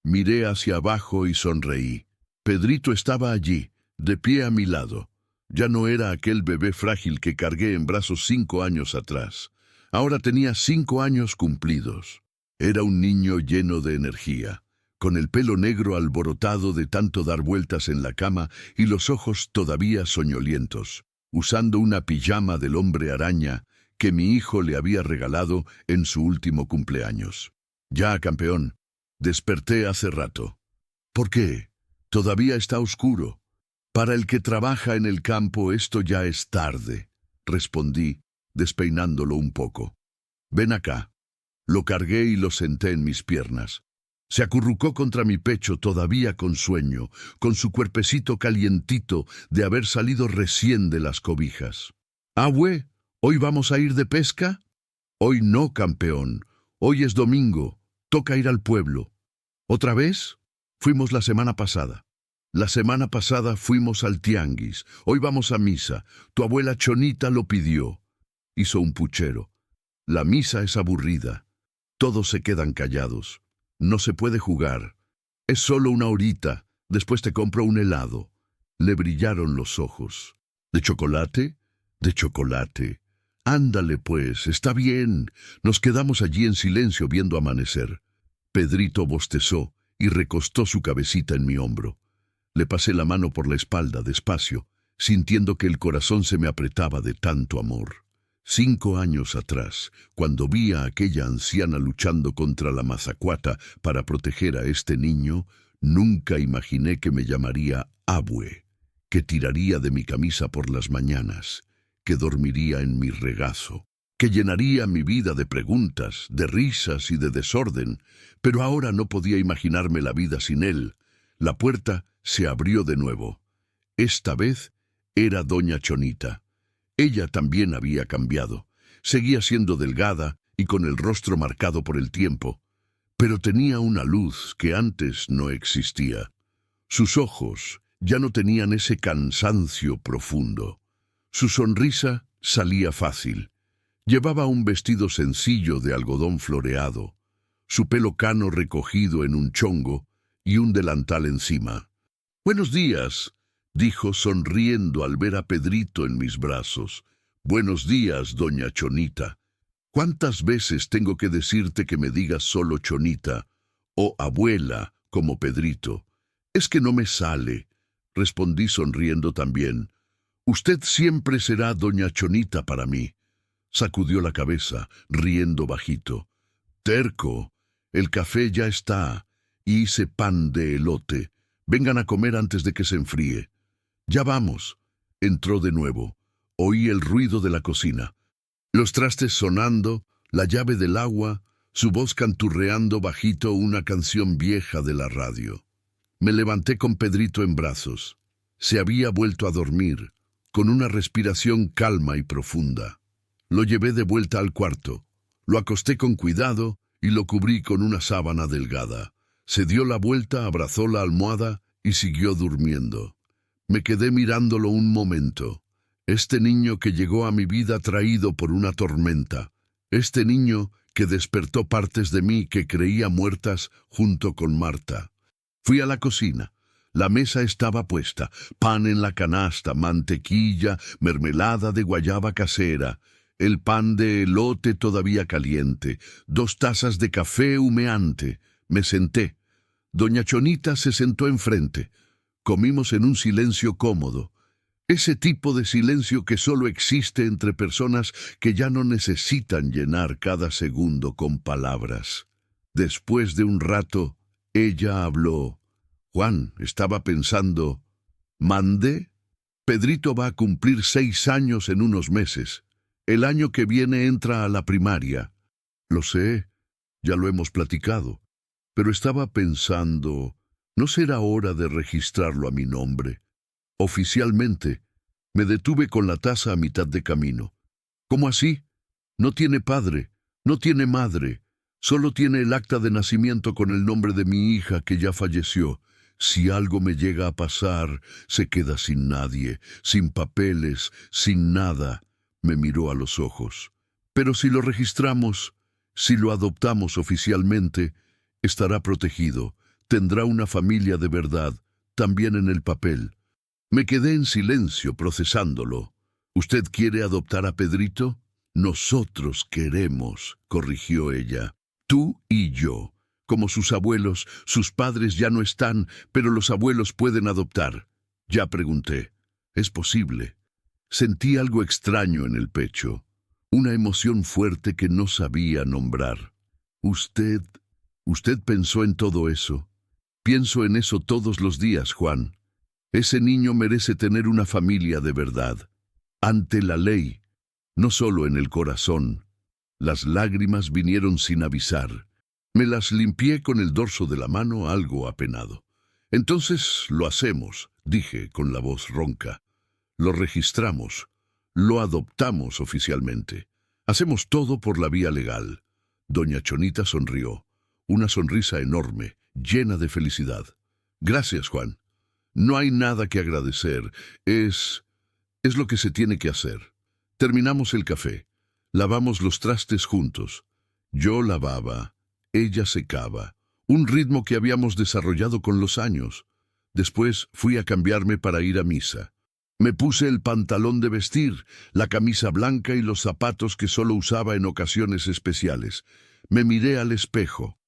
Miré hacia abajo y sonreí. Pedrito estaba allí, de pie a mi lado. Ya no era aquel bebé frágil que cargué en brazos 5 años atrás. Ahora tenía 5 años cumplidos. Era un niño lleno de energía, con el pelo negro alborotado de tanto dar vueltas en la cama y los ojos todavía soñolientos, usando una pijama del hombre araña que mi hijo le había regalado en su último cumpleaños. «Ya, campeón. Desperté hace rato». «¿Por qué? Todavía está oscuro». «Para el que trabaja en el campo esto ya es tarde», respondí, despeinándolo un poco. «Ven acá». Lo cargué y lo senté en mis piernas. Se acurrucó contra mi pecho todavía con sueño, con su cuerpecito calientito de haber salido recién de las cobijas. «Abue, ¿hoy vamos a ir de pesca?» «Hoy no, campeón. Hoy es domingo. Toca ir al pueblo». «¿Otra vez?» «Fuimos la semana pasada». «La semana pasada fuimos al tianguis. Hoy vamos a misa. Tu abuela Chonita lo pidió». Hizo un puchero. «La misa es aburrida. Todos se quedan callados. No se puede jugar. Es solo una horita. Después te compro un helado». Le brillaron los ojos. «¿De chocolate?» «De chocolate». «Ándale pues, está bien». Nos quedamos allí en silencio viendo amanecer. Pedrito bostezó y recostó su cabecita en mi hombro. Le pasé la mano por la espalda despacio, sintiendo que el corazón se me apretaba de tanto amor. 5 años atrás, cuando vi a aquella anciana luchando contra la mazacuata para proteger a este niño, nunca imaginé que me llamaría Abue, que tiraría de mi camisa por las mañanas, que dormiría en mi regazo, que llenaría mi vida de preguntas, de risas y de desorden, pero ahora no podía imaginarme la vida sin él. La puerta se abrió de nuevo. Esta vez era doña Chonita. Ella también había cambiado. Seguía siendo delgada y con el rostro marcado por el tiempo, pero tenía una luz que antes no existía. Sus ojos ya no tenían ese cansancio profundo. Su sonrisa salía fácil. Llevaba un vestido sencillo de algodón floreado, su pelo cano recogido en un chongo y un delantal encima. «Buenos días», dijo sonriendo al ver a Pedrito en mis brazos. «Buenos días, doña Chonita. ¿Cuántas veces tengo que decirte que me digas solo Chonita o abuela como Pedrito?» «Es que no me sale», respondí sonriendo también. «Usted siempre será doña Chonita para mí». Sacudió la cabeza, riendo bajito. «Terco, el café ya está, y hice pan de elote. Vengan a comer antes de que se enfríe». «Ya vamos». Entró de nuevo. Oí el ruido de la cocina. Los trastes sonando, la llave del agua, su voz canturreando bajito una canción vieja de la radio. Me levanté con Pedrito en brazos. Se había vuelto a dormir, con una respiración calma y profunda. Lo llevé de vuelta al cuarto. Lo acosté con cuidado y lo cubrí con una sábana delgada. Se dio la vuelta, abrazó la almohada y siguió durmiendo. Me quedé mirándolo un momento. Este niño que llegó a mi vida traído por una tormenta. Este niño que despertó partes de mí que creía muertas junto con Marta. Fui a la cocina. La mesa estaba puesta. Pan en la canasta, mantequilla, mermelada de guayaba casera, el pan de elote todavía caliente, 2 tazas de café humeante. Me senté. Doña Chonita se sentó enfrente. Comimos en un silencio cómodo. Ese tipo de silencio que solo existe entre personas que ya no necesitan llenar cada segundo con palabras. Después de un rato, ella habló. Juan estaba pensando, «¿Mande?» Pedrito va a cumplir 6 años en unos meses. El año que viene entra a la primaria. Lo sé, ya lo hemos platicado. Pero estaba pensando, ¿no será hora de registrarlo a mi nombre? Oficialmente, me detuve con la taza a mitad de camino. ¿Cómo así? No tiene padre, no tiene madre, solo tiene el acta de nacimiento con el nombre de mi hija que ya falleció. Si algo me llega a pasar, se queda sin nadie, sin papeles, sin nada. Me miró a los ojos. Pero si lo registramos, si lo adoptamos oficialmente, estará protegido, tendrá una familia de verdad, también en el papel. Me quedé en silencio procesándolo. ¿Usted quiere adoptar a Pedrito? Nosotros queremos, corrigió ella. Tú y yo. Como sus abuelos, sus padres ya no están, pero los abuelos pueden adoptar. Ya pregunté. ¿Es posible? Sentí algo extraño en el pecho, una emoción fuerte que no sabía nombrar. ¿Usted pensó en todo eso? Pienso en eso todos los días, Juan. Ese niño merece tener una familia de verdad, ante la ley, no solo en el corazón. Las lágrimas vinieron sin avisar. Me las limpié con el dorso de la mano, algo apenado. Entonces lo hacemos, dije con la voz ronca. Lo registramos, lo adoptamos oficialmente. Hacemos todo por la vía legal. Doña Chonita sonrió, una sonrisa enorme, llena de felicidad. Gracias, Juan. No hay nada que agradecer. Es lo que se tiene que hacer. Terminamos el café. Lavamos los trastes juntos. Yo lavaba, ella secaba. Un ritmo que habíamos desarrollado con los años. Después fui a cambiarme para ir a misa. Me puse el pantalón de vestir, la camisa blanca y los zapatos que solo usaba en ocasiones especiales. Me miré al espejo.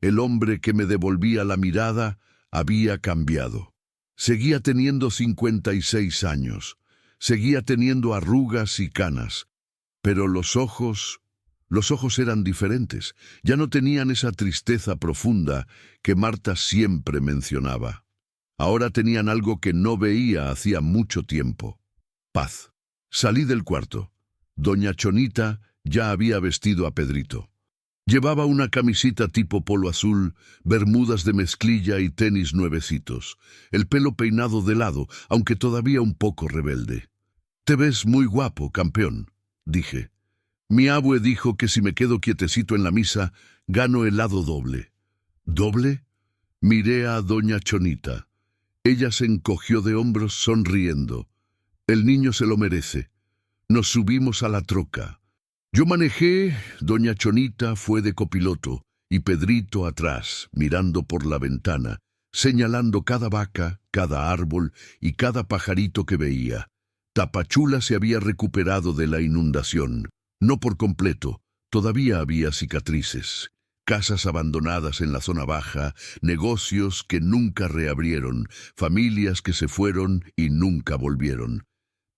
El hombre que me devolvía la mirada había cambiado. Seguía teniendo 56 años. Seguía teniendo arrugas y canas. Pero los ojos eran diferentes. Ya no tenían esa tristeza profunda que Marta siempre mencionaba. Ahora tenían algo que no veía hacía mucho tiempo. Paz. Salí del cuarto. Doña Chonita ya había vestido a Pedrito. Llevaba una camisita tipo polo azul, bermudas de mezclilla y tenis nuevecitos. El pelo peinado de lado, aunque todavía un poco rebelde. «Te ves muy guapo, campeón», dije. «Mi abue dijo que si me quedo quietecito en la misa, gano helado doble». «¿Doble?» Miré a doña Chonita. Ella se encogió de hombros sonriendo. «El niño se lo merece». Nos subimos a la troca. Yo manejé, doña Chonita fue de copiloto y Pedrito atrás, mirando por la ventana, señalando cada vaca, cada árbol y cada pajarito que veía. Tapachula se había recuperado de la inundación, no por completo, todavía había cicatrices. Casas abandonadas en la zona baja, negocios que nunca reabrieron, familias que se fueron y nunca volvieron.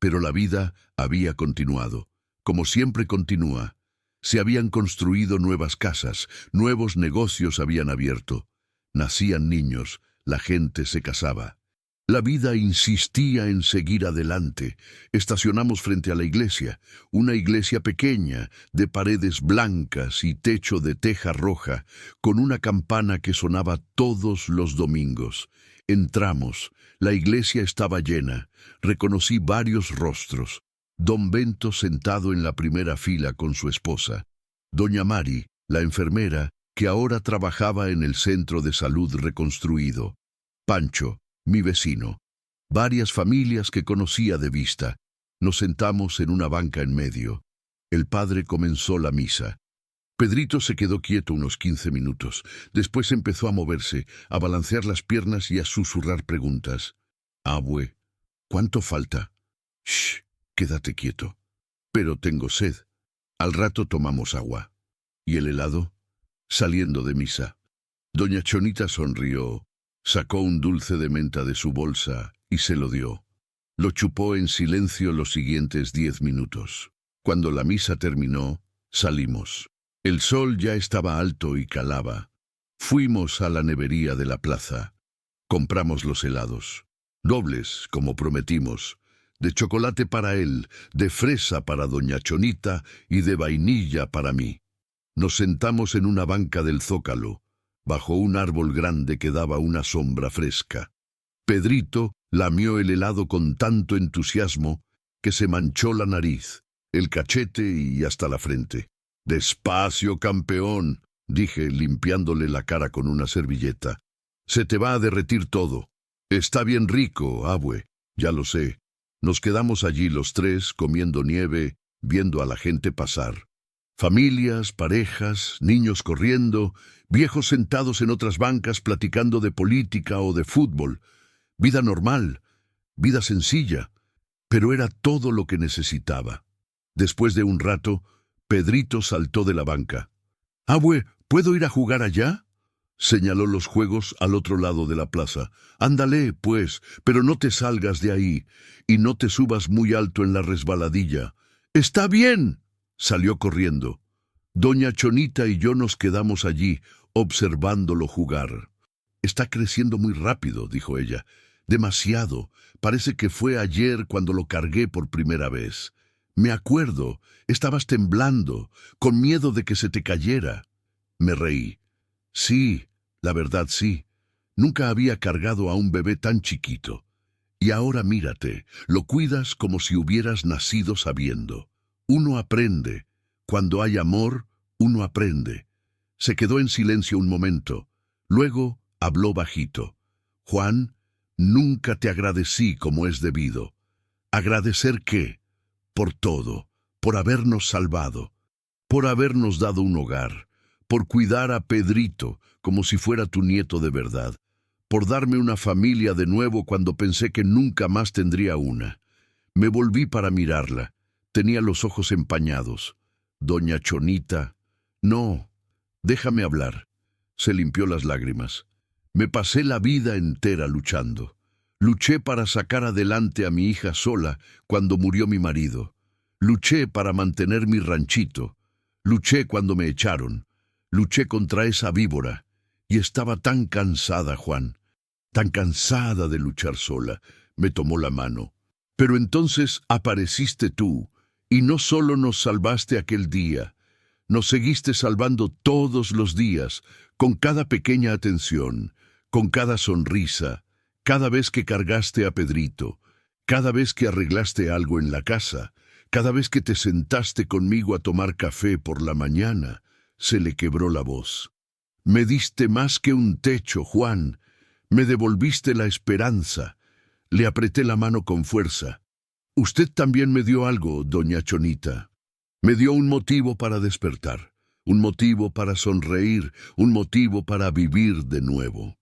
Pero la vida había continuado. Como siempre continúa. Se habían construido nuevas casas, nuevos negocios habían abierto. Nacían niños, la gente se casaba. La vida insistía en seguir adelante. Estacionamos frente a la iglesia, una iglesia pequeña, de paredes blancas y techo de teja roja, con una campana que sonaba todos los domingos. Entramos, la iglesia estaba llena, reconocí varios rostros. Don Bento sentado en la primera fila con su esposa. Doña Mari, la enfermera, que ahora trabajaba en el centro de salud reconstruido. Pancho, mi vecino. Varias familias que conocía de vista. Nos sentamos en una banca en medio. El padre comenzó la misa. Pedrito se quedó quieto unos 15 minutos. Después empezó a moverse, a balancear las piernas y a susurrar preguntas. «Abue, ¿cuánto falta?» «Shh. Quédate quieto». «Pero tengo sed». «Al rato tomamos agua». «¿Y el helado?» Saliendo de misa. Doña Chonita sonrió, sacó un dulce de menta de su bolsa y se lo dio. Lo chupó en silencio los siguientes 10 minutos. Cuando la misa terminó, salimos. El sol ya estaba alto y calaba. Fuimos a la nevería de la plaza. Compramos los helados. Dobles, como prometimos. De chocolate para él, de fresa para doña Chonita y de vainilla para mí. Nos sentamos en una banca del Zócalo, bajo un árbol grande que daba una sombra fresca. Pedrito lamió el helado con tanto entusiasmo que se manchó la nariz, el cachete y hasta la frente. «Despacio, campeón», dije, limpiándole la cara con una servilleta. «Se te va a derretir todo». «Está bien rico, abue». «Ya lo sé». Nos quedamos allí los tres, comiendo nieve, viendo a la gente pasar. Familias, parejas, niños corriendo, viejos sentados en otras bancas platicando de política o de fútbol. Vida normal, vida sencilla, pero era todo lo que necesitaba. Después de un rato, Pedrito saltó de la banca. «Abue, ¿puedo ir a jugar allá?» Señaló los juegos al otro lado de la plaza. «Ándale, pues, pero no te salgas de ahí, y no te subas muy alto en la resbaladilla». «¡Está bien!» Salió corriendo. Doña Chonita y yo nos quedamos allí, observándolo jugar. «Está creciendo muy rápido», dijo ella. «Demasiado. Parece que fue ayer cuando lo cargué por primera vez. Me acuerdo, estabas temblando, con miedo de que se te cayera». Me reí. Sí, la verdad sí. Nunca había cargado a un bebé tan chiquito. Y ahora mírate, lo cuidas como si hubieras nacido sabiendo. Uno aprende. Cuando hay amor, uno aprende. Se quedó en silencio un momento. Luego habló bajito. Juan, nunca te agradecí como es debido. ¿Agradecer qué? Por todo, por habernos salvado, por habernos dado un hogar, por cuidar a Pedrito como si fuera tu nieto de verdad, por darme una familia de nuevo cuando pensé que nunca más tendría una. Me volví para mirarla. Tenía los ojos empañados. Doña Chonita. No, déjame hablar. Se limpió las lágrimas. Me pasé la vida entera luchando. Luché para sacar adelante a mi hija sola cuando murió mi marido. Luché para mantener mi ranchito. Luché cuando me echaron. Luché contra esa víbora. Y estaba tan cansada, Juan. Tan cansada de luchar sola. Me tomó la mano. Pero entonces apareciste tú, y no solo nos salvaste aquel día, nos seguiste salvando todos los días, con cada pequeña atención, con cada sonrisa, cada vez que cargaste a Pedrito, cada vez que arreglaste algo en la casa, cada vez que te sentaste conmigo a tomar café por la mañana. Se le quebró la voz. Me diste más que un techo, Juan. Me devolviste la esperanza. Le apreté la mano con fuerza. Usted también me dio algo, doña Chonita. Me dio un motivo para despertar, un motivo para sonreír, un motivo para vivir de nuevo.